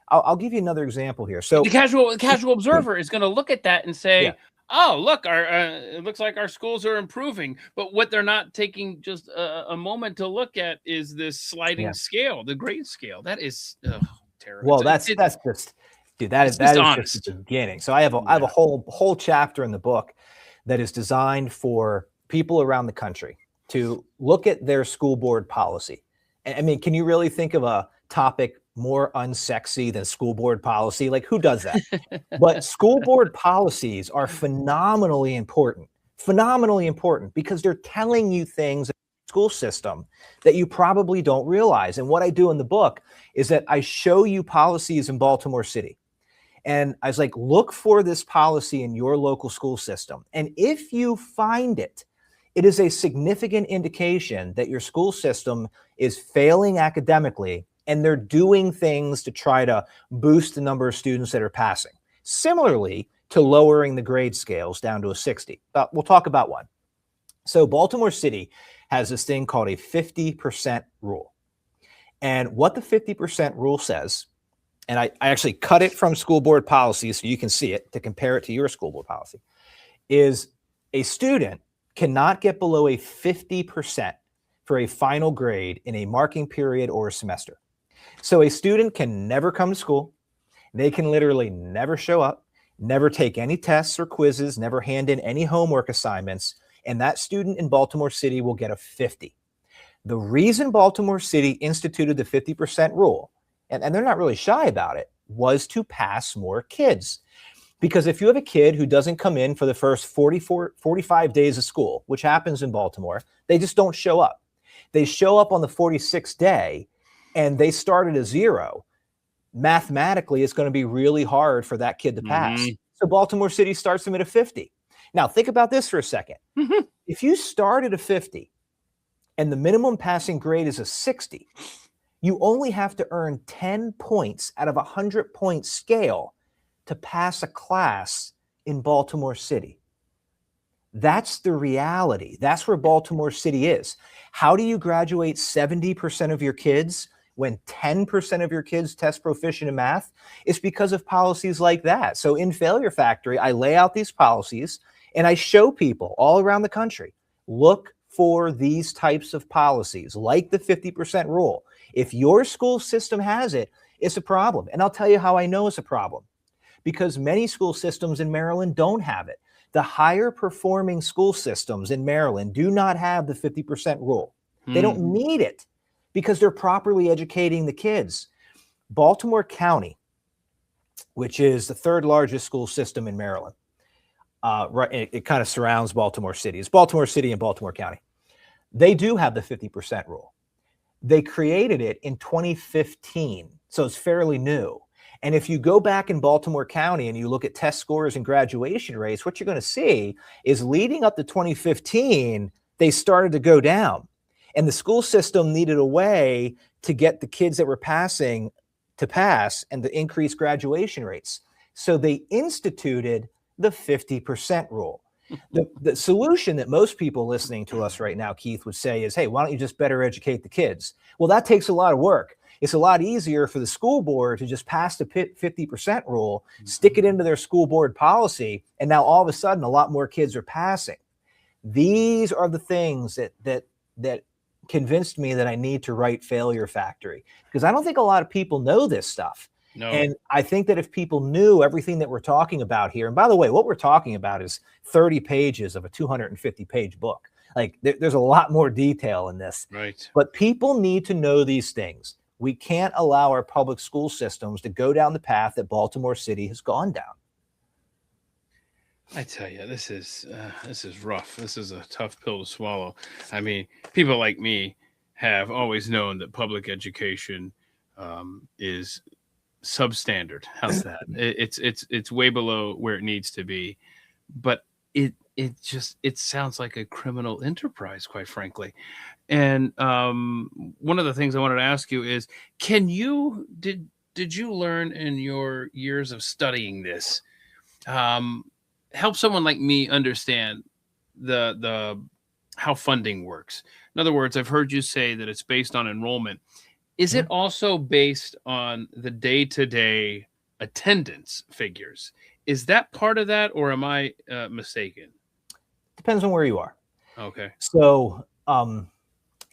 I'll give you another example here. So the casual observer is going to look at that and say, oh, look, it looks like our schools are improving. But what they're not taking just a moment to look at is this sliding scale, the grade scale. That is terrible. Well, that is just the beginning. So I have a whole chapter in the book that is designed for people around the country to look at their school board policy. I mean, can you really think of a topic more unsexy than school board policy? Like, who does that? But school board policies are phenomenally important because they're telling you things in the school system that you probably don't realize. And what I do in the book is that I show you policies in Baltimore City. And I was like, look for this policy in your local school system. And if you find it, it is a significant indication that your school system is failing academically, and they're doing things to try to boost the number of students that are passing. Similarly to lowering the grade scales down to a 60. But we'll talk about one. So Baltimore City has this thing called a 50% rule. And what the 50% rule says, and I actually cut it from school board policy so you can see it to compare it to your school board policy, is a student cannot get below a 50% for a final grade in a marking period or a semester. So a student can never come to school. They can literally never show up, never take any tests or quizzes, never hand in any homework assignments, and that student in Baltimore City will get a 50. The reason Baltimore City instituted the 50% rule, and they're not really shy about it, was to pass more kids. Because if you have a kid who doesn't come in for the first 45 days of school, which happens in Baltimore, they just don't show up. They show up on the 46th day and they start at a 0. Mathematically, it's going to be really hard for that kid to pass. So Baltimore City starts them at a 50. Now, think about this for a second. If you start at a 50 and the minimum passing grade is a 60, you only have to earn 10 points out of a 100-point scale to pass a class in Baltimore City. That's the reality. That's where Baltimore City is. How do you graduate 70% of your kids when 10% of your kids test proficient in math? It's because of policies like that. So in Failure Factory, I lay out these policies and I show people all around the country, look for these types of policies, like the 50% rule. If your school system has it, it's a problem. And I'll tell you how I know it's a problem. Because many school systems in Maryland don't have it. The higher performing school systems in Maryland do not have the 50% rule. They don't need it because they're properly educating the kids. Baltimore County, which is the 3rd largest school system in Maryland, it kind of surrounds Baltimore City. It's Baltimore City and Baltimore County. They do have the 50% rule. They created it in 2015, so it's fairly new. And if you go back in Baltimore County and you look at test scores and graduation rates, what you're going to see is leading up to 2015, they started to go down. And the school system needed a way to get the kids that were passing to pass and to increase graduation rates. So they instituted the 50% rule. The solution that most people listening to us right now, Keith, would say is, hey, why don't you just better educate the kids? Well, that takes a lot of work. It's a lot easier for the school board to just pass the 50% rule, stick it into their school board policy, and now all of a sudden a lot more kids are passing. These are the things that convinced me that I need to write Failure Factory, because I don't think a lot of people know this stuff. No. And I think that if people knew everything that we're talking about here, and by the way, what we're talking about is 30 pages of a 250-page book. Like there's a lot more detail in this. Right. But people need to know these things. We can't allow our public school systems to go down the path that Baltimore City has gone down. I tell you, this is rough. This is a tough pill to swallow. I mean, people like me have always known that public education is substandard. How's that? It's way below where it needs to be, but it sounds like a criminal enterprise, quite frankly. And one of the things I wanted to ask you is, did you learn in your years of studying this, help someone like me understand the how funding works? In other words, I've heard you say that it's based on enrollment. Is it also based on the day-to-day attendance figures? Is that part of that, or am I mistaken? Depends on where you are. Okay. So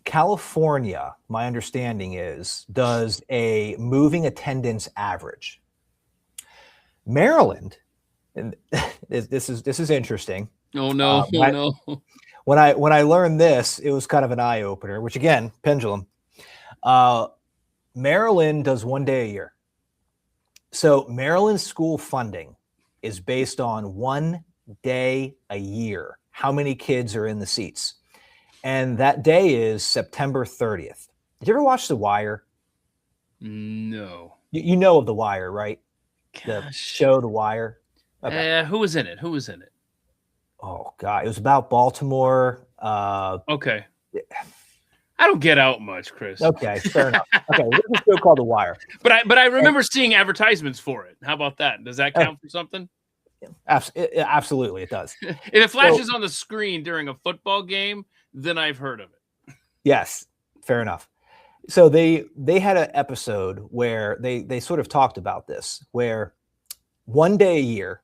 California, my understanding is, does a moving attendance average. Maryland, and this is interesting. Oh no, no. When I learned this, it was kind of an eye opener. Which again, pendulum. Maryland does 1 day a year. So Maryland school funding is based on 1 day a year. How many kids are in the seats? And that day is September 30th. Did you ever watch The Wire? No. You know of The Wire, right? Gosh. The show The Wire. Okay. Who was in it? Oh God, it was about Baltimore. Okay. I don't get out much, Chris. Okay, fair enough. Okay, there's a show called The Wire. But I remember seeing advertisements for it. How about that? Does that count for something? Absolutely, it does. If it flashes on the screen during a football game, then I've heard of it. Yes, fair enough. So they had an episode where they sort of talked about this, where one day a year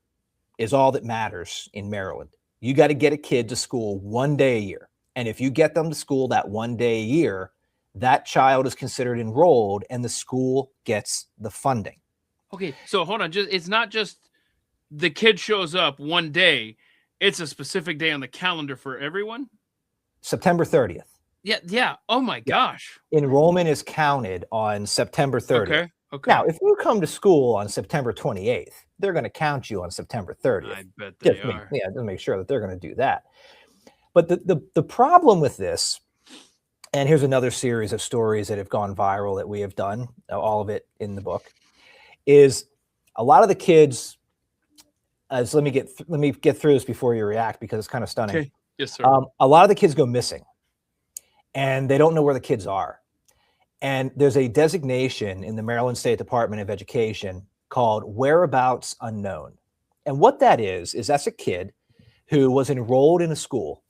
is all that matters in Maryland. You got to get a kid to school one day a year. And if you get them to school that one day a year, that child is considered enrolled and the school gets the funding. Okay, so hold on. It's not just the kid shows up one day. It's a specific day on the calendar for everyone? September 30th. Yeah. Oh my gosh. Enrollment is counted on September 30th. Okay. Now, if you come to school on September 28th, they're going to count you on September 30th. I bet they are. To make sure that they're going to do that. But the problem with this, and here's another series of stories that have gone viral that we have done, all of it in the book, is a lot of the kids. Let me get through this before you react, because it's kind of stunning. Okay. Yes, sir. A lot of the kids go missing, and they don't know where the kids are. And there's a designation in the Maryland State Department of Education called whereabouts unknown. And what that is that's a kid who was enrolled in a school,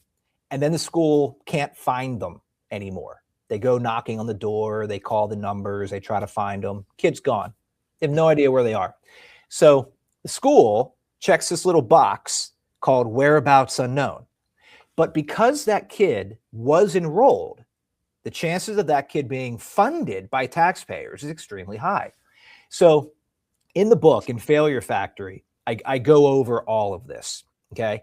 and then the school can't find them anymore. They go knocking on the door, they call the numbers, they try to find them. Kid's gone. They have no idea where they are. So the school checks this little box called whereabouts unknown. But because that kid was enrolled, the chances of that kid being funded by taxpayers is extremely high. So in the book, in Failure Factory, I go over all of this, okay?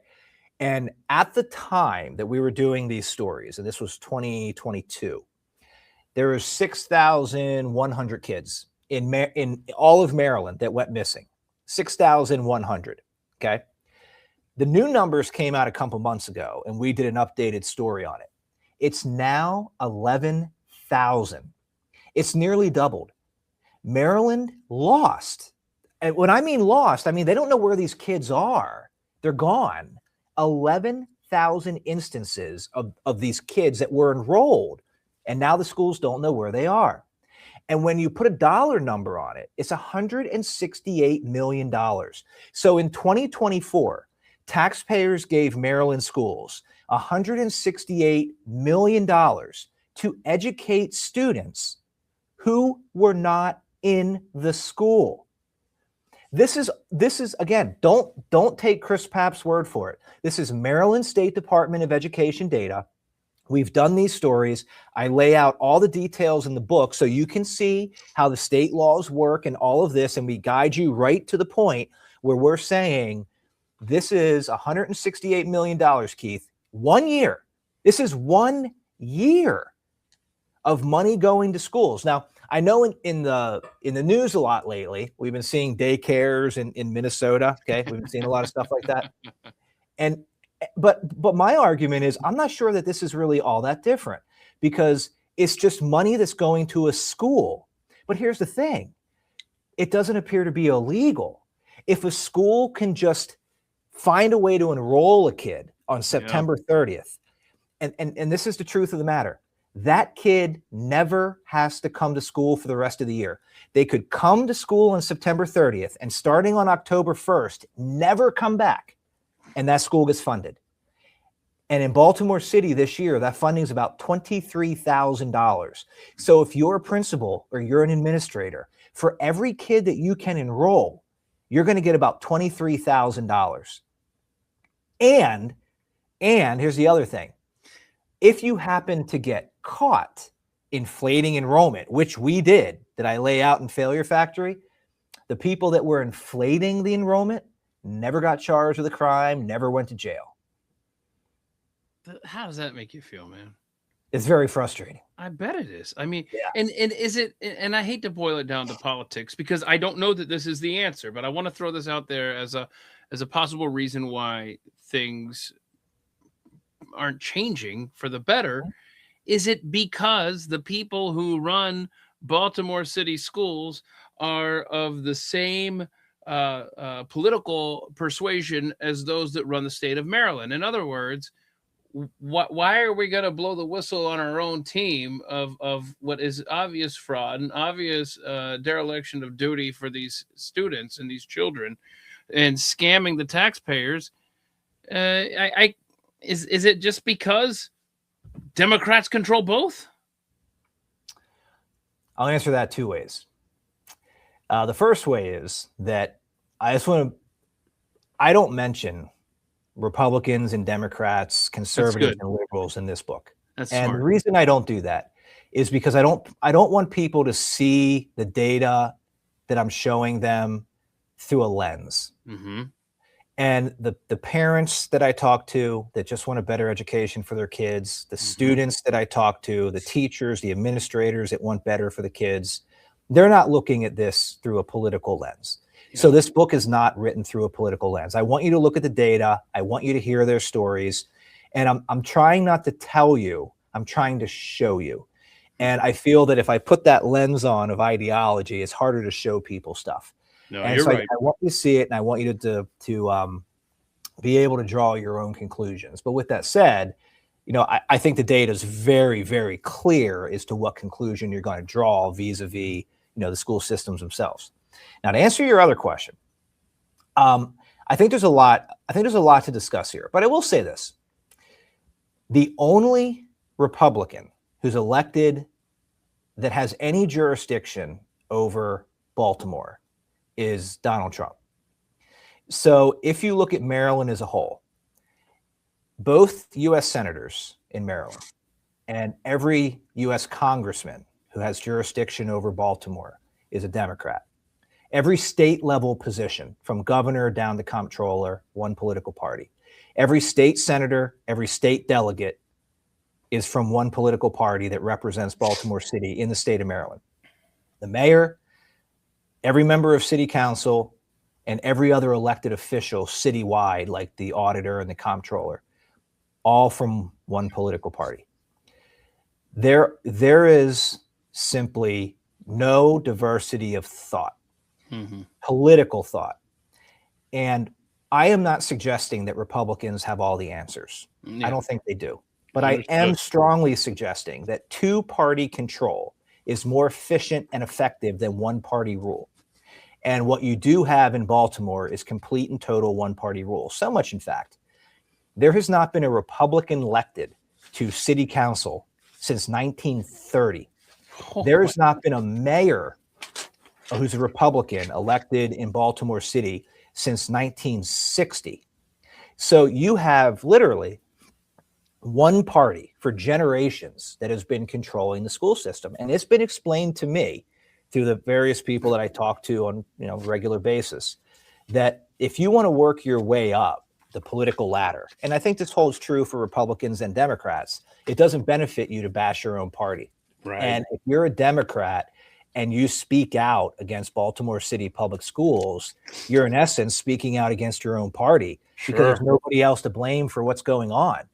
And at the time that we were doing these stories, and this was 2022, there were 6,100 kids in all of Maryland that went missing. 6,100, okay? The new numbers came out a couple months ago, and we did an updated story on it. It's now 11,000. It's nearly doubled. Maryland lost. And when I mean lost, I mean they don't know where these kids are. They're gone. 11,000 instances of these kids that were enrolled, and now the schools don't know where they are. And when you put a dollar number on it, it's $168 million. So in 2024, taxpayers gave Maryland schools $168 million to educate students who were not in the school. This is again, don't take Chris Papst's word for it. This is Maryland State Department of Education data. We've done these stories. I lay out all the details in the book so you can see how the state laws work and all of this, and we guide you right to the point where we're saying this is $168 million, Keith. 1 year. This is 1 year of money going to schools. Now, I know in the news a lot lately, we've been seeing daycares in Minnesota. Okay, we've been seeing a lot of stuff like that. But my argument is I'm not sure that this is really all that different, because it's just money that's going to a school. But here's the thing. It doesn't appear to be illegal. If a school can just find a way to enroll a kid on September 30th, and this is the truth of the matter, that kid never has to come to school for the rest of the year. They could come to school on September 30th and starting on October 1st, never come back, and that school gets funded. And in Baltimore City this year, that funding is about $23,000. So if you're a principal or you're an administrator, for every kid that you can enroll, you're going to get about $23,000. And here's the other thing. If you happen to get caught inflating enrollment, which we did, that I lay out in Failure Factory, the people that were inflating the enrollment never got charged with a crime, never went to jail. How does that make you feel, man? It's very frustrating. I bet it is. I mean, and is it, and I hate to boil it down to politics, because I don't know that this is the answer, but I want to throw this out there as a possible reason why things aren't changing for the better. Is it because the people who run Baltimore City schools are of the same political persuasion as those that run the state of Maryland? In other words, why are we going to blow the whistle on our own team of what is obvious fraud and obvious dereliction of duty for these students and these children and scamming the taxpayers? Is it just because Democrats control both? I'll answer that two ways. The first way is that I don't mention Republicans and Democrats, conservatives and liberals in this book. That's and smart. The reason I don't do that is because I don't want people to see the data that I'm showing them through a lens. Mm-hmm. And the parents that I talk to that just want a better education for their kids, the students that I talk to, the teachers, the administrators that want better for the kids, they're not looking at this through a political lens. Yeah. So this book is not written through a political lens. I want you to look at the data. I want you to hear their stories. And I'm trying not to tell you, I'm trying to show you. And I feel that if I put that lens on of ideology, it's harder to show people stuff. No, and you're so right. I want you to see it, and I want you to be able to draw your own conclusions. But with that said, I think the data is very, very clear as to what conclusion you're going to draw vis-a-vis, the school systems themselves. Now, to answer your other question, I think there's a lot to discuss here. But I will say this: the only Republican who's elected that has any jurisdiction over Baltimore is Donald Trump. So if you look at Maryland as a whole, both U.S. senators in Maryland and every U.S. congressman who has jurisdiction over Baltimore is a Democrat. Every state level position, from governor down to comptroller, one political party. Every state senator, every state delegate is from one political party that represents Baltimore City in the state of Maryland. The mayor, every member of city council, and every other elected official citywide, like the auditor and the comptroller, all from one political party. There is simply no diversity of thought, political thought. And I am not suggesting that Republicans have all the answers. Yeah. I don't think they do. But I am strongly suggesting that two-party control is more efficient and effective than one-party rule. And what you do have in Baltimore is complete and total one-party rule. So much, in fact, there has not been a Republican elected to city council since 1930. There has not been a mayor who's a Republican elected in Baltimore City since 1960. So you have literally one party for generations that has been controlling the school system. And it's been explained to me through the various people that I talk to on a regular basis, that if you want to work your way up the political ladder, and I think this holds true for Republicans and Democrats, it doesn't benefit you to bash your own party. Right. And if you're a Democrat and you speak out against Baltimore City public schools, you're in essence speaking out against your own party. Sure. Because there's nobody else to blame for what's going on.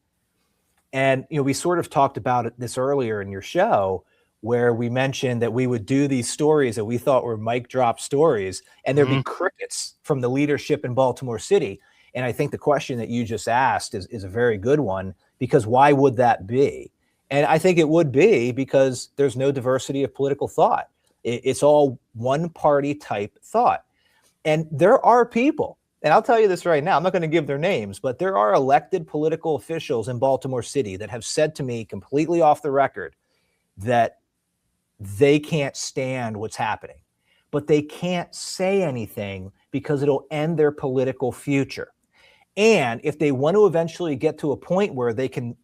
And we sort of talked about this earlier in your show, where we mentioned that we would do these stories that we thought were mic drop stories, and there'd be crickets from the leadership in Baltimore City. And I think the question that you just asked is a very good one, because why would that be? And I think it would be because there's no diversity of political thought. It's all one party type thought. And there are people, and I'll tell you this right now, I'm not going to give their names, but there are elected political officials in Baltimore City that have said to me completely off the record that they can't stand what's happening, but they can't say anything because it'll end their political future. And if they want to eventually get to a point where they can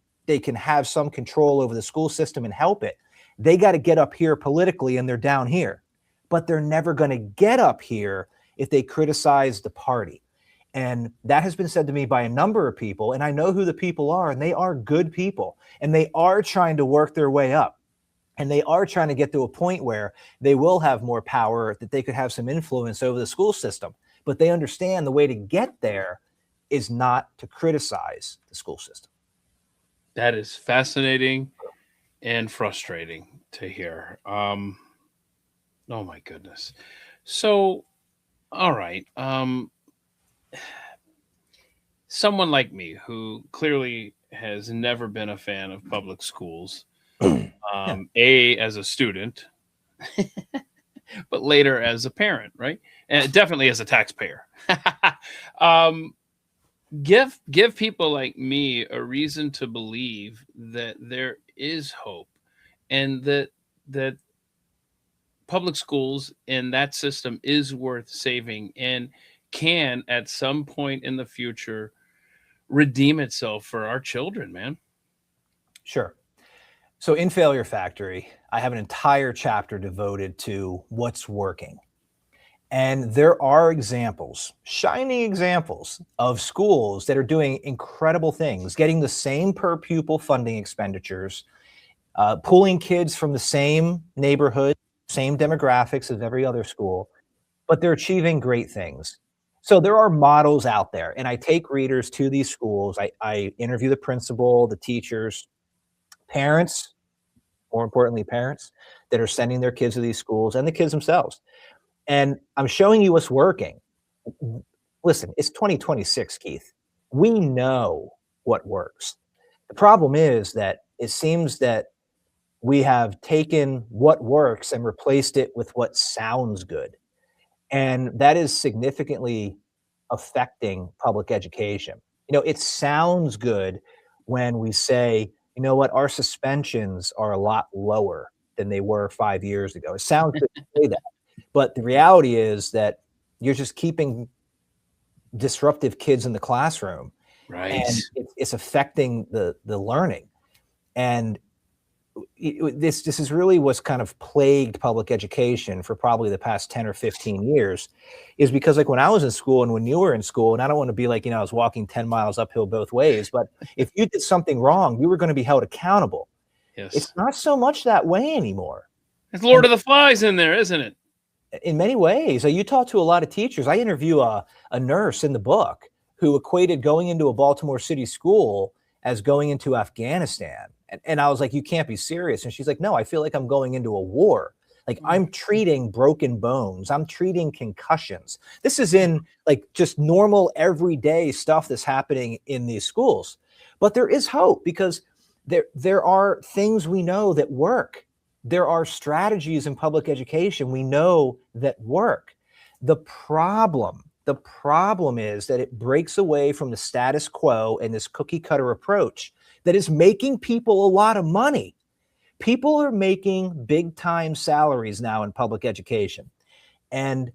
have some control over the school system and help it, they got to get up here politically, and they're down here. But they're never going to get up here if they criticize the party. And that has been said to me by a number of people, and I know who the people are, and they are good people, and they are trying to work their way up. And they are trying to get to a point where they will have more power, that they could have some influence over the school system. But they understand the way to get there is not to criticize the school system. That is fascinating and frustrating to hear. Oh my goodness. So, all right. Someone like me who clearly has never been a fan of public schools, as a student, but later as a parent, right? And definitely as a taxpayer. Give people like me a reason to believe that there is hope, and that public schools in that system is worth saving and can at some point in the future redeem itself for our children, man. Sure. So in Failure Factory, I have an entire chapter devoted to what's working. And there are examples, shining examples of schools that are doing incredible things, getting the same per pupil funding expenditures, pulling kids from the same neighborhood, same demographics as every other school, but they're achieving great things. So there are models out there, and I take readers to these schools. I interview the principal, the teachers, parents, more importantly, parents that are sending their kids to these schools and the kids themselves. And I'm showing you what's working. Listen, it's 2026, Keith. We know what works. The problem is that it seems that we have taken what works and replaced it with what sounds good. And that is significantly affecting public education. It sounds good when we say, you know what, our suspensions are a lot lower than they were 5 years ago. It sounds good to say that. But the reality is that you're just keeping disruptive kids in the classroom. Right. And it's affecting the learning. And this is really what's kind of plagued public education for probably the past 10 or 15 years, is because like when I was in school and when you were in school, and I don't want to be like, I was walking 10 miles uphill both ways, but if you did something wrong, you were going to be held accountable. Yes. It's not so much that way anymore. It's Lord of the Flies in there, isn't it? In many ways. You talk to a lot of teachers. I interview a nurse in the book who equated going into a Baltimore City school as going into Afghanistan. And I was like, you can't be serious. And she's like, no, I feel like I'm going into a war. Like I'm treating broken bones. I'm treating concussions. This is in like just normal everyday stuff that's happening in these schools. But there is hope because there are things we know that work. There are strategies in public education we know that work. The problem is that it breaks away from the status quo and this cookie cutter approach that is making people a lot of money. People are making big time salaries now in public education. And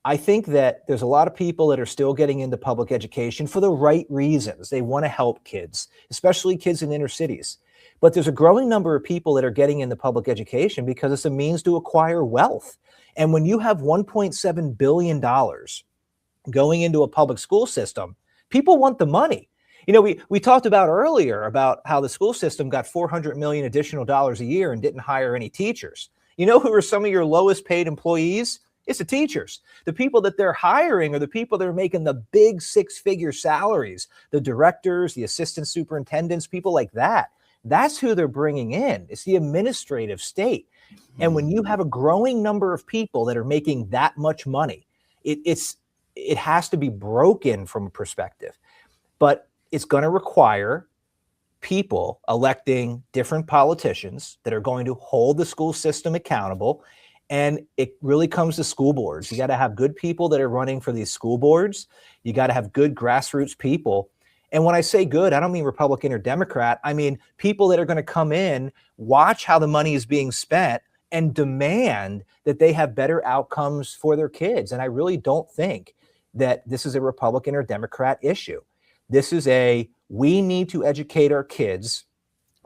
I think that there's a lot of people that are still getting into public education for the right reasons. They want to help kids, especially kids in inner cities. But there's a growing number of people that are getting into public education because it's a means to acquire wealth. And when you have $1.7 billion going into a public school system, people want the money. We talked about earlier about how the school system got $400 million additional dollars a year and didn't hire any teachers. You know who are some of your lowest paid employees? It's the teachers. The people that they're hiring are the people that are making the big six-figure salaries, the directors, the assistant superintendents, people like that. That's who they're bringing in. It's the administrative state. And when you have a growing number of people that are making that much money, it has to be broken from a perspective. But it's going to require people electing different politicians that are going to hold the school system accountable. And it really comes to school boards. You got to have good people that are running for these school boards. You got to have good grassroots people. And when I say good, I don't mean Republican or Democrat. I mean people that are going to come in, watch how the money is being spent, and demand that they have better outcomes for their kids. And I really don't think that this is a Republican or Democrat issue. This is we need to educate our kids.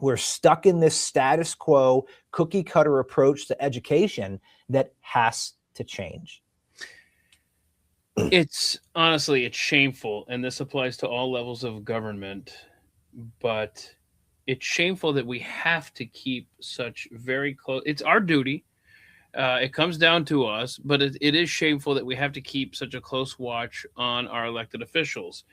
We're stuck in this status quo cookie cutter approach to education that has to change. It's honestly, it's shameful. And this applies to all levels of government, but it's shameful that we have to keep such very close. It's our duty. It comes down to us, but it is shameful that we have to keep such a close watch on our elected officials.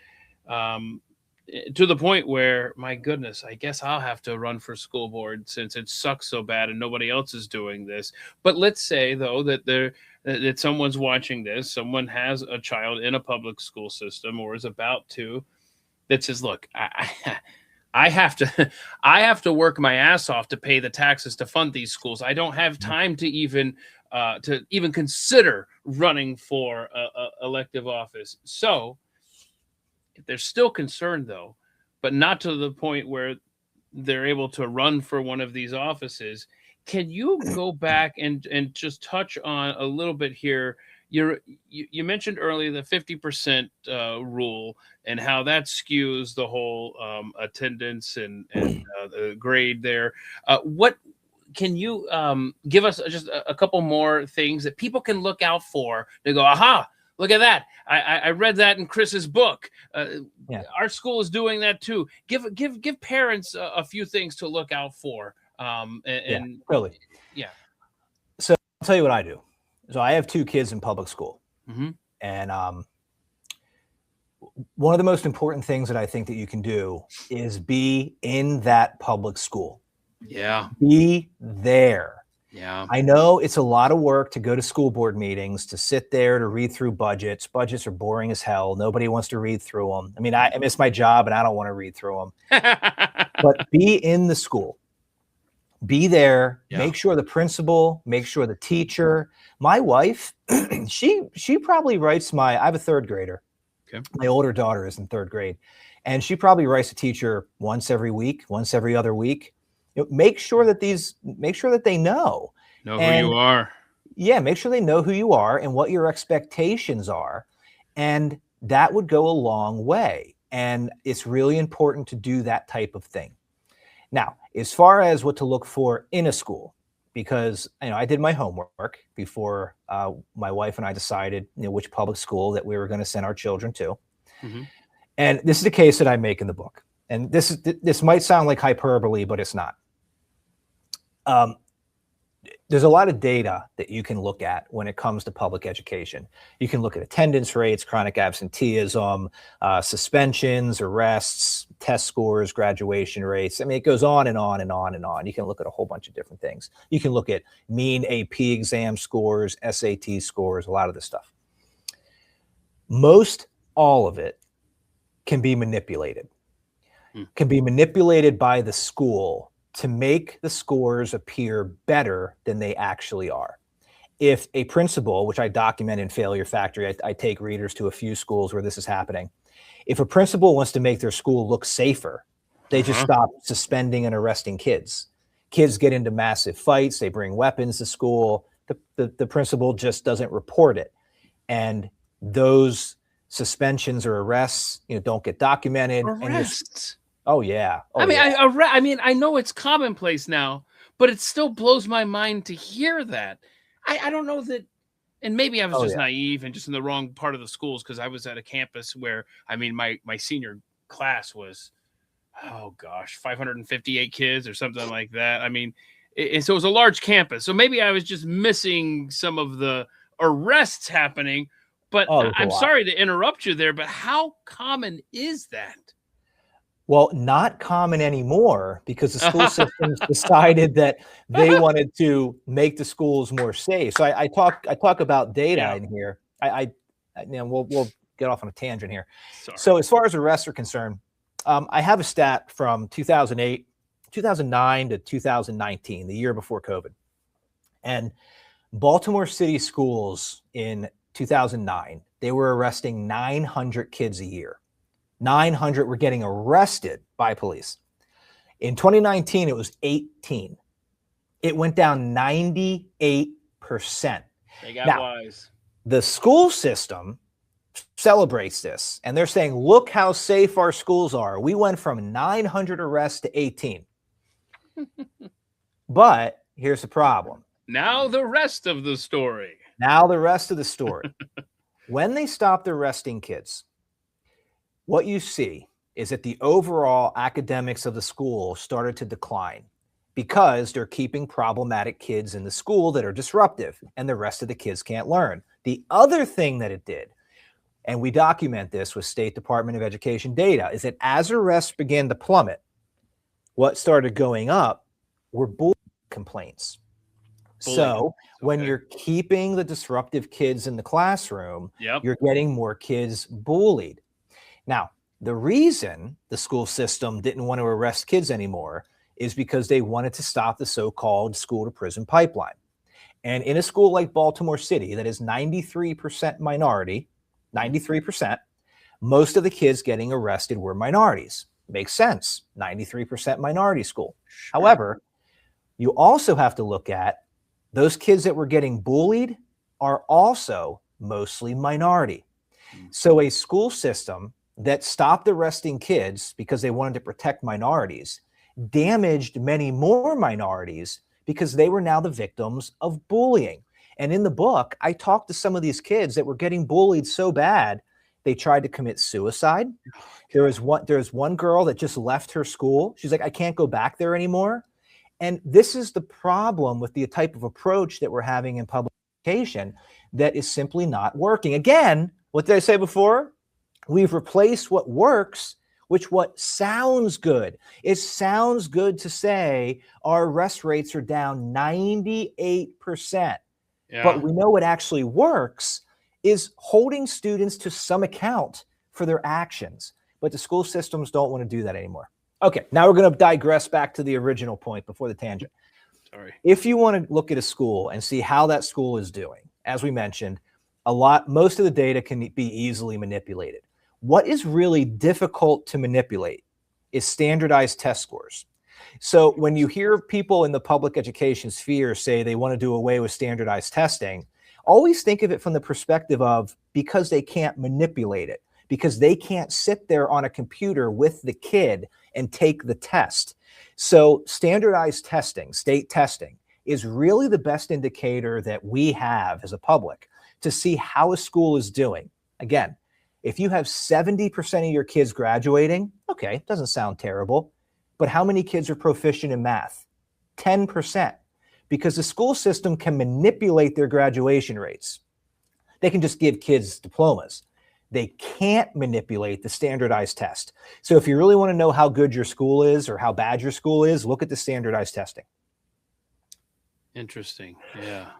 To the point where, my goodness, I guess I'll have to run for school board since it sucks so bad and nobody else is doing this. But let's say, though, that someone's watching this, someone has a child in a public school system or is about to, that says, look, I have to work my ass off to pay the taxes to fund these schools. I don't have time to even consider running for elective office. So they're still concerned, though, but not to the point where they're able to run for one of these offices. Can you go back and just touch on a little bit here? You mentioned earlier the 50% rule and how that skews the whole attendance and the grade there. What can you give us just a couple more things that people can look out for? They go, aha, look at that. I read that in Chris's book. Our school is doing that too. Give parents a few things to look out for. Really. Yeah. So I'll tell you what I do. So I have 2 kids in public school. Mm-hmm. And one of the most important things that I think that you can do is be in that public school. Yeah. Be there. Yeah. I know it's a lot of work to go to school board meetings, to sit there, to read through budgets. Budgets are boring as hell. Nobody wants to read through them. I mean, I miss my job and I don't want to read through them. But be in the school. Be there. Yeah. Make sure the principal, make sure the teacher. My wife, she probably writes I have a 3rd grader. Okay. My older daughter is in 3rd grade. And she probably writes a teacher once every week, once every other week. Make sure that they know who you are. Yeah, make sure they know who you are and what your expectations are. And that would go a long way. And it's really important to do that type of thing. Now, as far as what to look for in a school, because I did my homework before my wife and I decided which public school that we were going to send our children to. Mm-hmm. And this is the case that I make in the book. And this might sound like hyperbole, but it's not. There's a lot of data that you can look at when it comes to public education. You can look at attendance rates, chronic absenteeism, suspensions, arrests, test scores, graduation rates. I mean, it goes on and on and on and on. You can look at a whole bunch of different things. You can look at mean AP exam scores, SAT scores, a lot of this stuff. Most all of it can be manipulated. Can be manipulated by the school to make the scores appear better than they actually are. If a principal, which I document in Failure Factory, I take readers to a few schools where this is happening. If a principal wants to make their school look safer, they just stop suspending and arresting kids. Kids get into massive fights. They bring weapons to school. The principal just doesn't report it. And those suspensions or arrests, don't get documented. Arrests? Oh yeah. Oh, I mean, I know it's commonplace now, but it still blows my mind to hear that. I don't know that, and maybe I was just naive and just in the wrong part of the schools, because I was at a campus where, my senior class was, 558 kids or something like that. I mean, so it was a large campus. So maybe I was just missing some of the arrests happening. But I'm sorry to interrupt you there, but how common is that? Well, not common anymore, because the school systems decided that they wanted to make the schools more safe. So I talk about data in here. We'll get off on a tangent here. Sorry. So as far as arrests are concerned, I have a stat from 2009 to 2019, the year before COVID. And Baltimore City schools in 2009, they were arresting 900 kids a year. 900 were getting arrested by police. In 2019, it was 18. It went down 98%. They got wise. The school system celebrates this, and they're saying, look how safe our schools are. We went from 900 arrests to 18. But here's the problem. Now the rest of the story. When they stopped arresting kids, what you see is that the overall academics of the school started to decline, because they're keeping problematic kids in the school that are disruptive, and the rest of the kids can't learn. The other thing that it did, and we document this with State Department of Education data, is that as arrests began to plummet, what started going up were bullying complaints. So when you're keeping the disruptive kids in the classroom, you're getting more kids bullied. Now, the reason the school system didn't want to arrest kids anymore is because they wanted to stop the so-called school to prison pipeline. And in a school like Baltimore City that is 93% minority, 93%, most of the kids getting arrested were minorities. Makes sense. 93% minority school. However, You also have to look at those kids that were getting bullied are also mostly minority. So a school system that stopped arresting kids because they wanted to protect minorities damaged many more minorities because they were now the victims of bullying. And in the book, I talked to some of these kids that were getting bullied so bad, they tried to commit suicide. There's one girl that just left her school. She's like, I can't go back there anymore. And this is the problem with the type of approach that we're having in public education that is simply not working. Again, what did I say before? We've replaced what works with what sounds good. It sounds good to say our arrest rates are down 98%. Yeah. But we know what actually works is holding students to some account for their actions. But the school systems don't want to do that anymore. Okay, now we're going to digress back to the original point before the tangent. Sorry. If you want to look at a school and see how that school is doing, as we mentioned, most of the data can be easily manipulated. What is really difficult to manipulate is standardized test scores. So when you hear people in the public education sphere say they want to do away with standardized testing, always think of it from the perspective of because they can't manipulate it, because they can't sit there on a computer with the kid and take the test. So standardized testing, state testing, is really the best indicator that we have as a public to see how a school is doing. Again, if you have 70% of your kids graduating, okay, doesn't sound terrible, but how many kids are proficient in math? 10%, because the school system can manipulate their graduation rates. They can just give kids diplomas. They can't manipulate the standardized test. So if you really want to know how good your school is or how bad your school is, look at the standardized testing. Interesting. Yeah.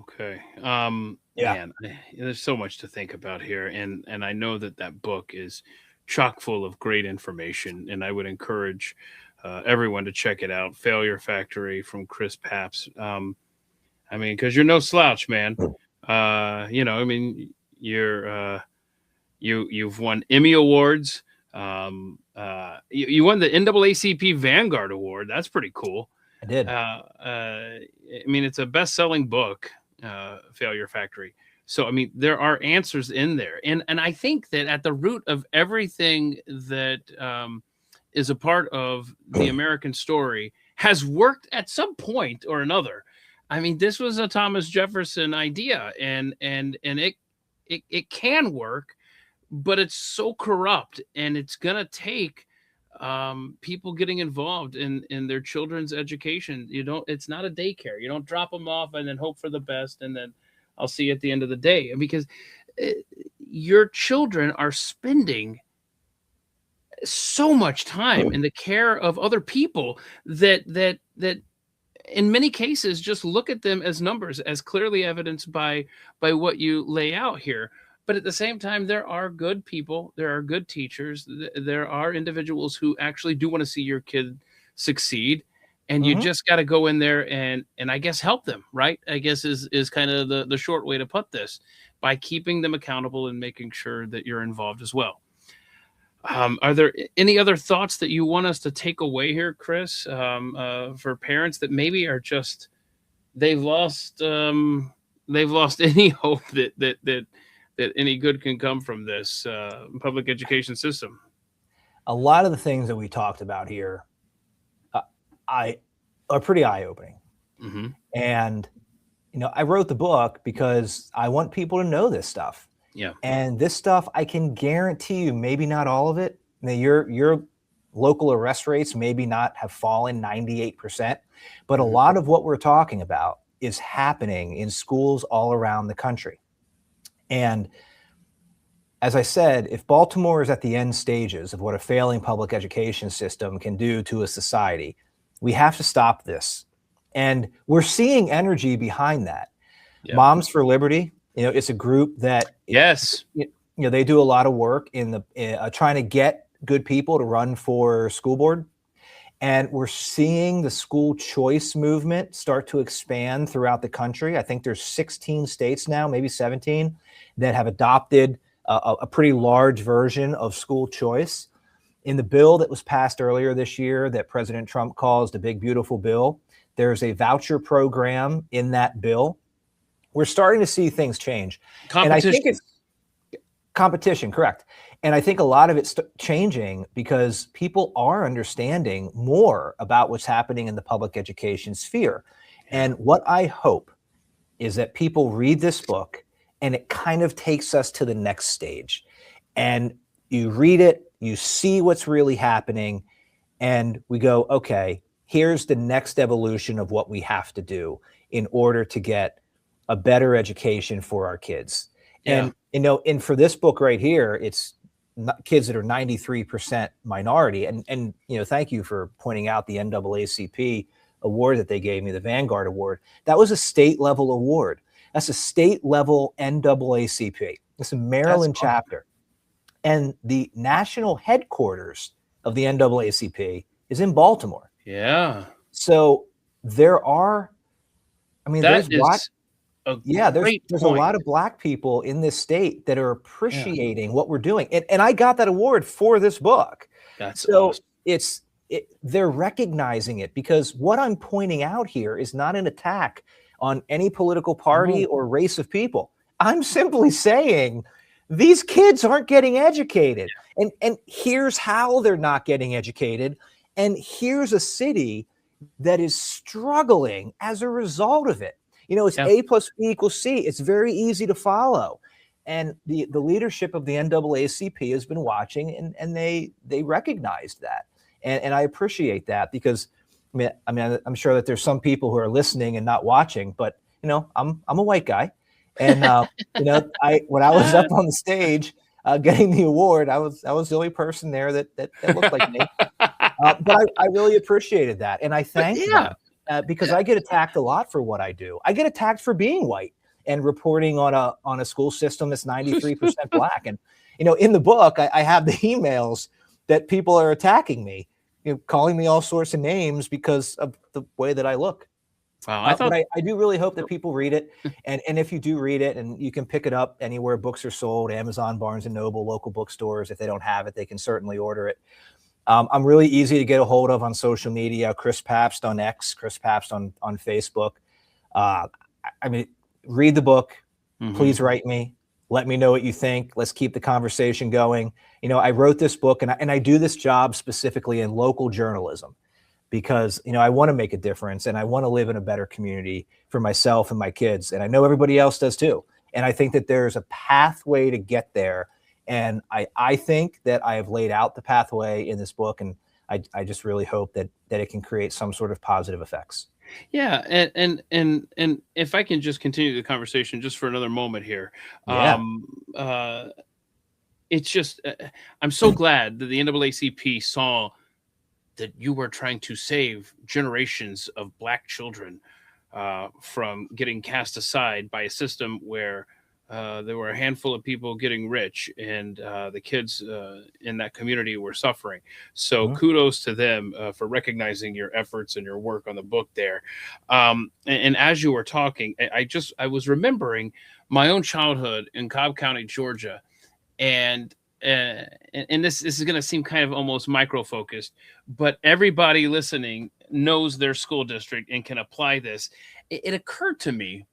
Okay. Man, there's so much to think about here. And I know that book is chock full of great information, and I would encourage everyone to check it out. Failure Factory from Chris Papst. I mean, because you're no slouch, man. You've won Emmy Awards. You won the NAACP Vanguard Award. That's pretty cool. I did. It's a best-selling book, Failure Factory. So, there are answers in there. And I think that at the root of everything that is a part of the American story has worked at some point or another. This was a Thomas Jefferson idea, and it can work, but it's so corrupt, and it's going to take people getting involved in their children's education. It's not a daycare. You don't drop them off and then hope for the best, and then I'll see you at the end of the day, because your children are spending so much time in the care of other people that in many cases just look at them as numbers, as clearly evidenced by what you lay out here. But at the same time, there are good people, there are good teachers, there are individuals who actually do want to see your kid succeed. And you just got to go in there and I guess help them, right? I guess is kind of the short way to put this, by keeping them accountable and making sure that you're involved as well. Are there any other thoughts that you want us to take away here, Chris, for parents that maybe are just, they've lost any hope that any good can come from this public education system? A lot of the things that we talked about here are pretty eye-opening. Mm-hmm. And, I wrote the book because I want people to know this stuff. Yeah. And this stuff, I can guarantee you, maybe not all of it. Your local arrest rates maybe not have fallen 98%, but a lot of what we're talking about is happening in schools all around the country. And as I said, if Baltimore is at the end stages of what a failing public education system can do to a society, we have to stop this. And we're seeing energy behind that. Yeah. Moms for Liberty, it's a group that, yes, they do a lot of work in trying to get good people to run for school board. And we're seeing the school choice movement start to expand throughout the country. I think there's 16 states now, maybe 17, that have adopted a pretty large version of school choice. In the bill that was passed earlier this year that President Trump calls the Big Beautiful Bill, there's a voucher program in that bill. We're starting to see things change. And I think it's competition, correct. And I think a lot of it's changing because people are understanding more about what's happening in the public education sphere. And what I hope is that people read this book and it kind of takes us to the next stage. And you read it, you see what's really happening, and we go, okay, here's the next evolution of what we have to do in order to get a better education for our kids. Yeah. And for this book right here, it's kids that are 93% minority. And thank you for pointing out the NAACP award that they gave me, the Vanguard Award. That was a state level award. That's a state level NAACP. It's a Maryland chapter. And the national headquarters of the NAACP is in Baltimore. Yeah. So there's a lot of Black people in this state that are appreciating what we're doing. And I got that award for this book. That's so awesome. They're recognizing it, because what I'm pointing out here is not an attack on any political party or race of people. I'm simply saying these kids aren't getting educated. And here's how they're not getting educated. And here's a city that is struggling as a result of it. It's A plus B equals C. It's very easy to follow. And the leadership of the NAACP has been watching, and they recognized that. And I appreciate that, because I'm sure that there's some people who are listening and not watching, but I'm a white guy. And when I was up on the stage getting the award, I was the only person there that looked like me. But I really appreciated that, and I thank them. Because I get attacked a lot for what I do. I get attacked for being white and reporting on a school system that's 93% Black. And, in the book, I have the emails that people are attacking me, calling me all sorts of names because of the way that I look. Wow, but I do really hope that people read it. And if you do read it, and you can pick it up anywhere books are sold, Amazon, Barnes & Noble, local bookstores. If they don't have it, they can certainly order it. I'm really easy to get a hold of on social media. Chris Papst on X, Chris Papst on Facebook. Read the book. Mm-hmm. Please write me. Let me know what you think. Let's keep the conversation going. I wrote this book, and I do this job specifically in local journalism because, I want to make a difference, and I want to live in a better community for myself and my kids. And I know everybody else does too. And I think that there's a pathway to get there. And I think that I have laid out the pathway in this book, and I just really hope that it can create some sort of positive effects. Yeah, and if I can just continue the conversation just for another moment here. It's just I'm so glad that the NAACP saw that you were trying to save generations of Black children from getting cast aside by a system where there were a handful of people getting rich, and the kids in that community were suffering. So kudos to them for recognizing your efforts and your work on the book there. And as you were talking, I was remembering my own childhood in Cobb County, Georgia. And this is going to seem kind of almost micro-focused, but everybody listening knows their school district and can apply this. It occurred to me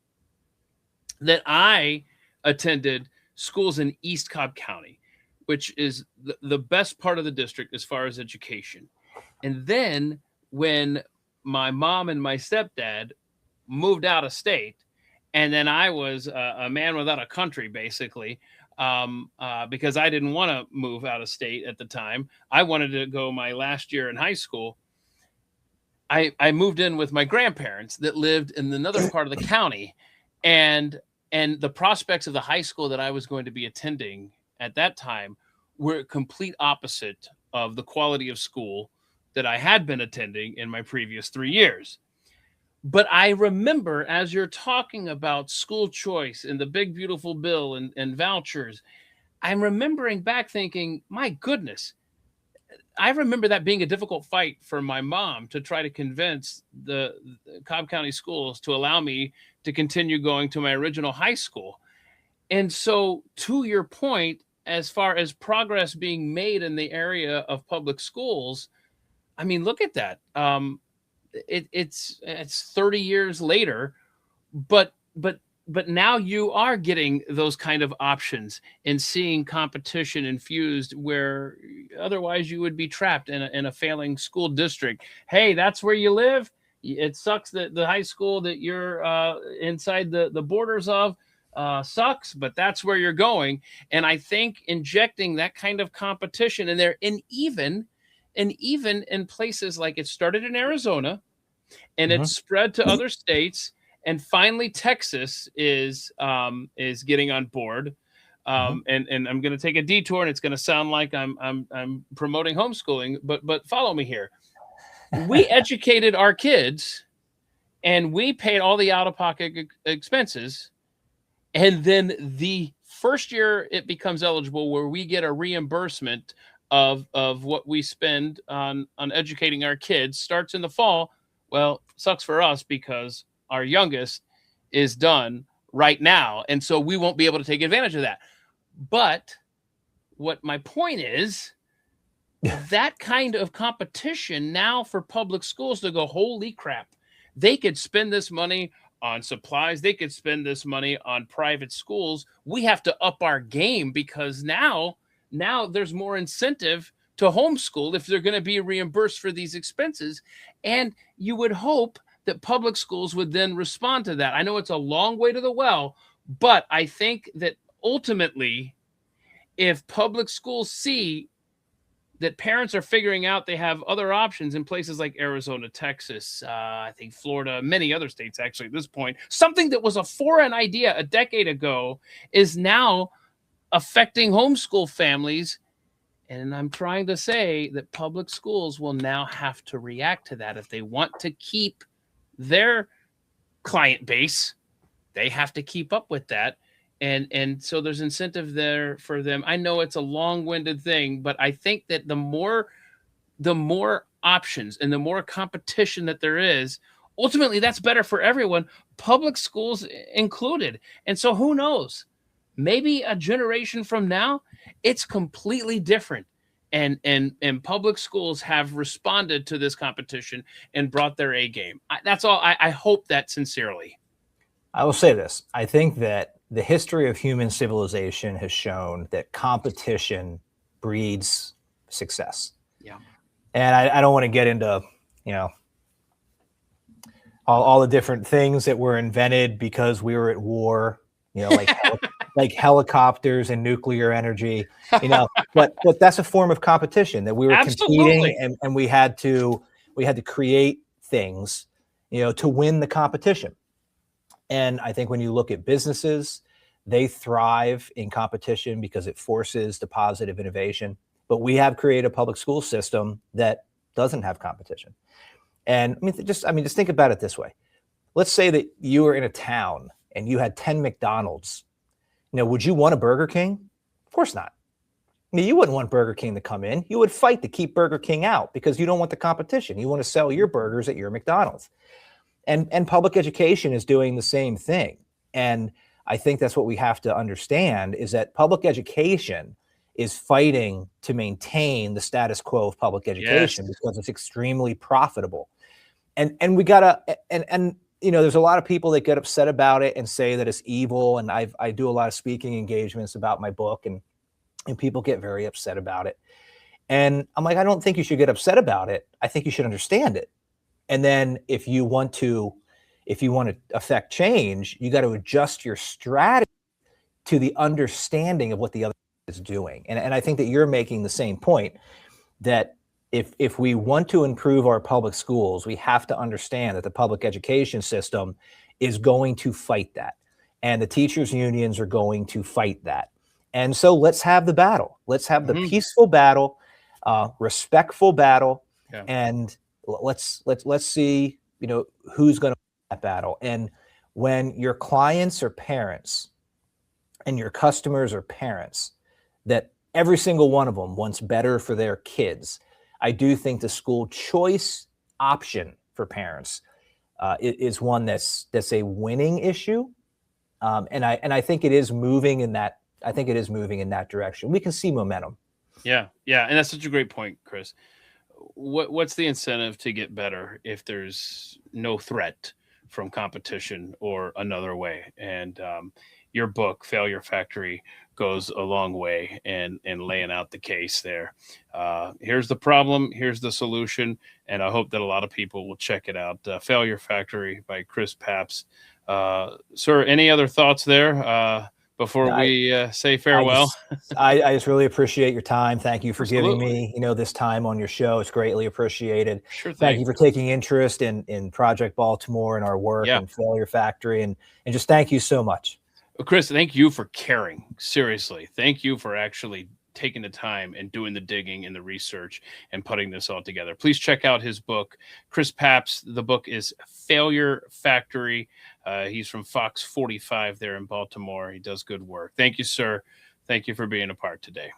that I attended schools in East Cobb County, which is the best part of the district as far as education. And then when my mom and my stepdad moved out of state, and then I was a man without a country, basically, because I didn't want to move out of state at the time. I wanted to go my last year in high school. I moved in with my grandparents that lived in another part of the county, and the prospects of the high school that I was going to be attending at that time were complete opposite of the quality of school that I had been attending in my previous 3 years. But I remember, as you're talking about school choice and the Big Beautiful Bill and vouchers, I'm remembering back thinking, my goodness, I remember that being a difficult fight for my mom to try to convince the Cobb County schools to allow me to continue going to my original high school. And so, to your point, as far as progress being made in the area of public schools, I mean, look at that. It's 30 years later, but now you are getting those kind of options and seeing competition infused where otherwise you would be trapped in a failing school district. Hey, that's where you live. It sucks that the high school that you're inside the borders of sucks, but that's where you're going. And I think injecting that kind of competition in there, and even in places like it started in Arizona and it's spread to other states, and finally Texas is getting on board. And I'm going to take a detour, and it's going to sound like I'm promoting homeschooling, but follow me here. We educated our kids, and we paid all the out-of-pocket expenses, and then the first year it becomes eligible, where we get a reimbursement of what we spend on educating our kids, starts in the fall. Well, sucks for us because our youngest is done right now, and so we won't be able to take advantage of that. But what my point is, that kind of competition now for public schools to go, holy crap, they could spend this money on supplies, they could spend this money on private schools. We have to up our game, because now there's more incentive to homeschool if they're going to be reimbursed for these expenses. And you would hope that public schools would then respond to that. I know it's a long way to the well, but I think that ultimately, if public schools see that parents are figuring out they have other options in places like Arizona, Texas, I think Florida, many other states actually at this point, something that was a foreign idea a decade ago is now affecting homeschool families. And I'm trying to say that public schools will now have to react to that. If they want to keep their client base, they have to keep up with that. And so there's incentive there for them. I know it's a long-winded thing, but I think that the more options and the more competition that there is, ultimately that's better for everyone, public schools included. And so who knows? Maybe a generation from now, it's completely different. And public schools have responded to this competition and brought their A game. That's all. I hope that sincerely. I will say this. I think that the history of human civilization has shown that competition breeds success. Yeah. And I don't want to get into, all the different things that were invented because we were at war, like helicopters and nuclear energy, but that's a form of competition, that we were competing, and we had to create things, to win the competition. And I think when you look at businesses, they thrive in competition because it forces the positive innovation. But we have created a public school system that doesn't have competition. And just think about it this way. Let's say that you were in a town and you had 10 McDonald's. Would you want a Burger King? Of course not. You wouldn't want Burger King to come in. You would fight to keep Burger King out because you don't want the competition. You want to sell your burgers at your McDonald's. And public education is doing the same thing. And I think that's what we have to understand, is that public education is fighting to maintain the status quo of public education, because it's extremely profitable. And we gotta, and there's a lot of people that get upset about it and say that it's evil. And I do a lot of speaking engagements about my book, and people get very upset about it. And I'm like, I don't think you should get upset about it. I think you should understand it. And then if you want to affect change, you got to adjust your strategy to the understanding of what the other is doing. And I think that you're making the same point, that if we want to improve our public schools, we have to understand that the public education system is going to fight that. And the teachers' unions are going to fight that. And so let's have the battle. Let's have the peaceful battle, respectful battle, and let's see, who's going to win that battle. And when your clients are parents and your customers are parents, that every single one of them wants better for their kids, I do think the school choice option for parents is one that's a winning issue. And I think it is moving in that I think it is moving in that direction. We can see momentum. Yeah. And that's such a great point, Chris. What's the incentive to get better if there's no threat from competition or another way? And your book, Failure Factory, goes a long way in laying out the case there. Here's the problem, here's the solution, and I hope that a lot of people will check it out. Failure Factory by Chris Papst. Sir, any other thoughts there before we say farewell? I just really appreciate your time. Thank you for giving me, this time on your show. It's greatly appreciated. Sure thing. Thank you for taking interest in Project Baltimore and our work and Failure Factory, and just thank you so much. Well, Chris, thank you for caring. Seriously, thank you for actually taking the time and doing the digging and the research and putting this all together. Please check out his book, Chris Papst. The book is Failure Factory. He's from Fox 45 there in Baltimore. He does good work. Thank you, sir. Thank you for being a part today.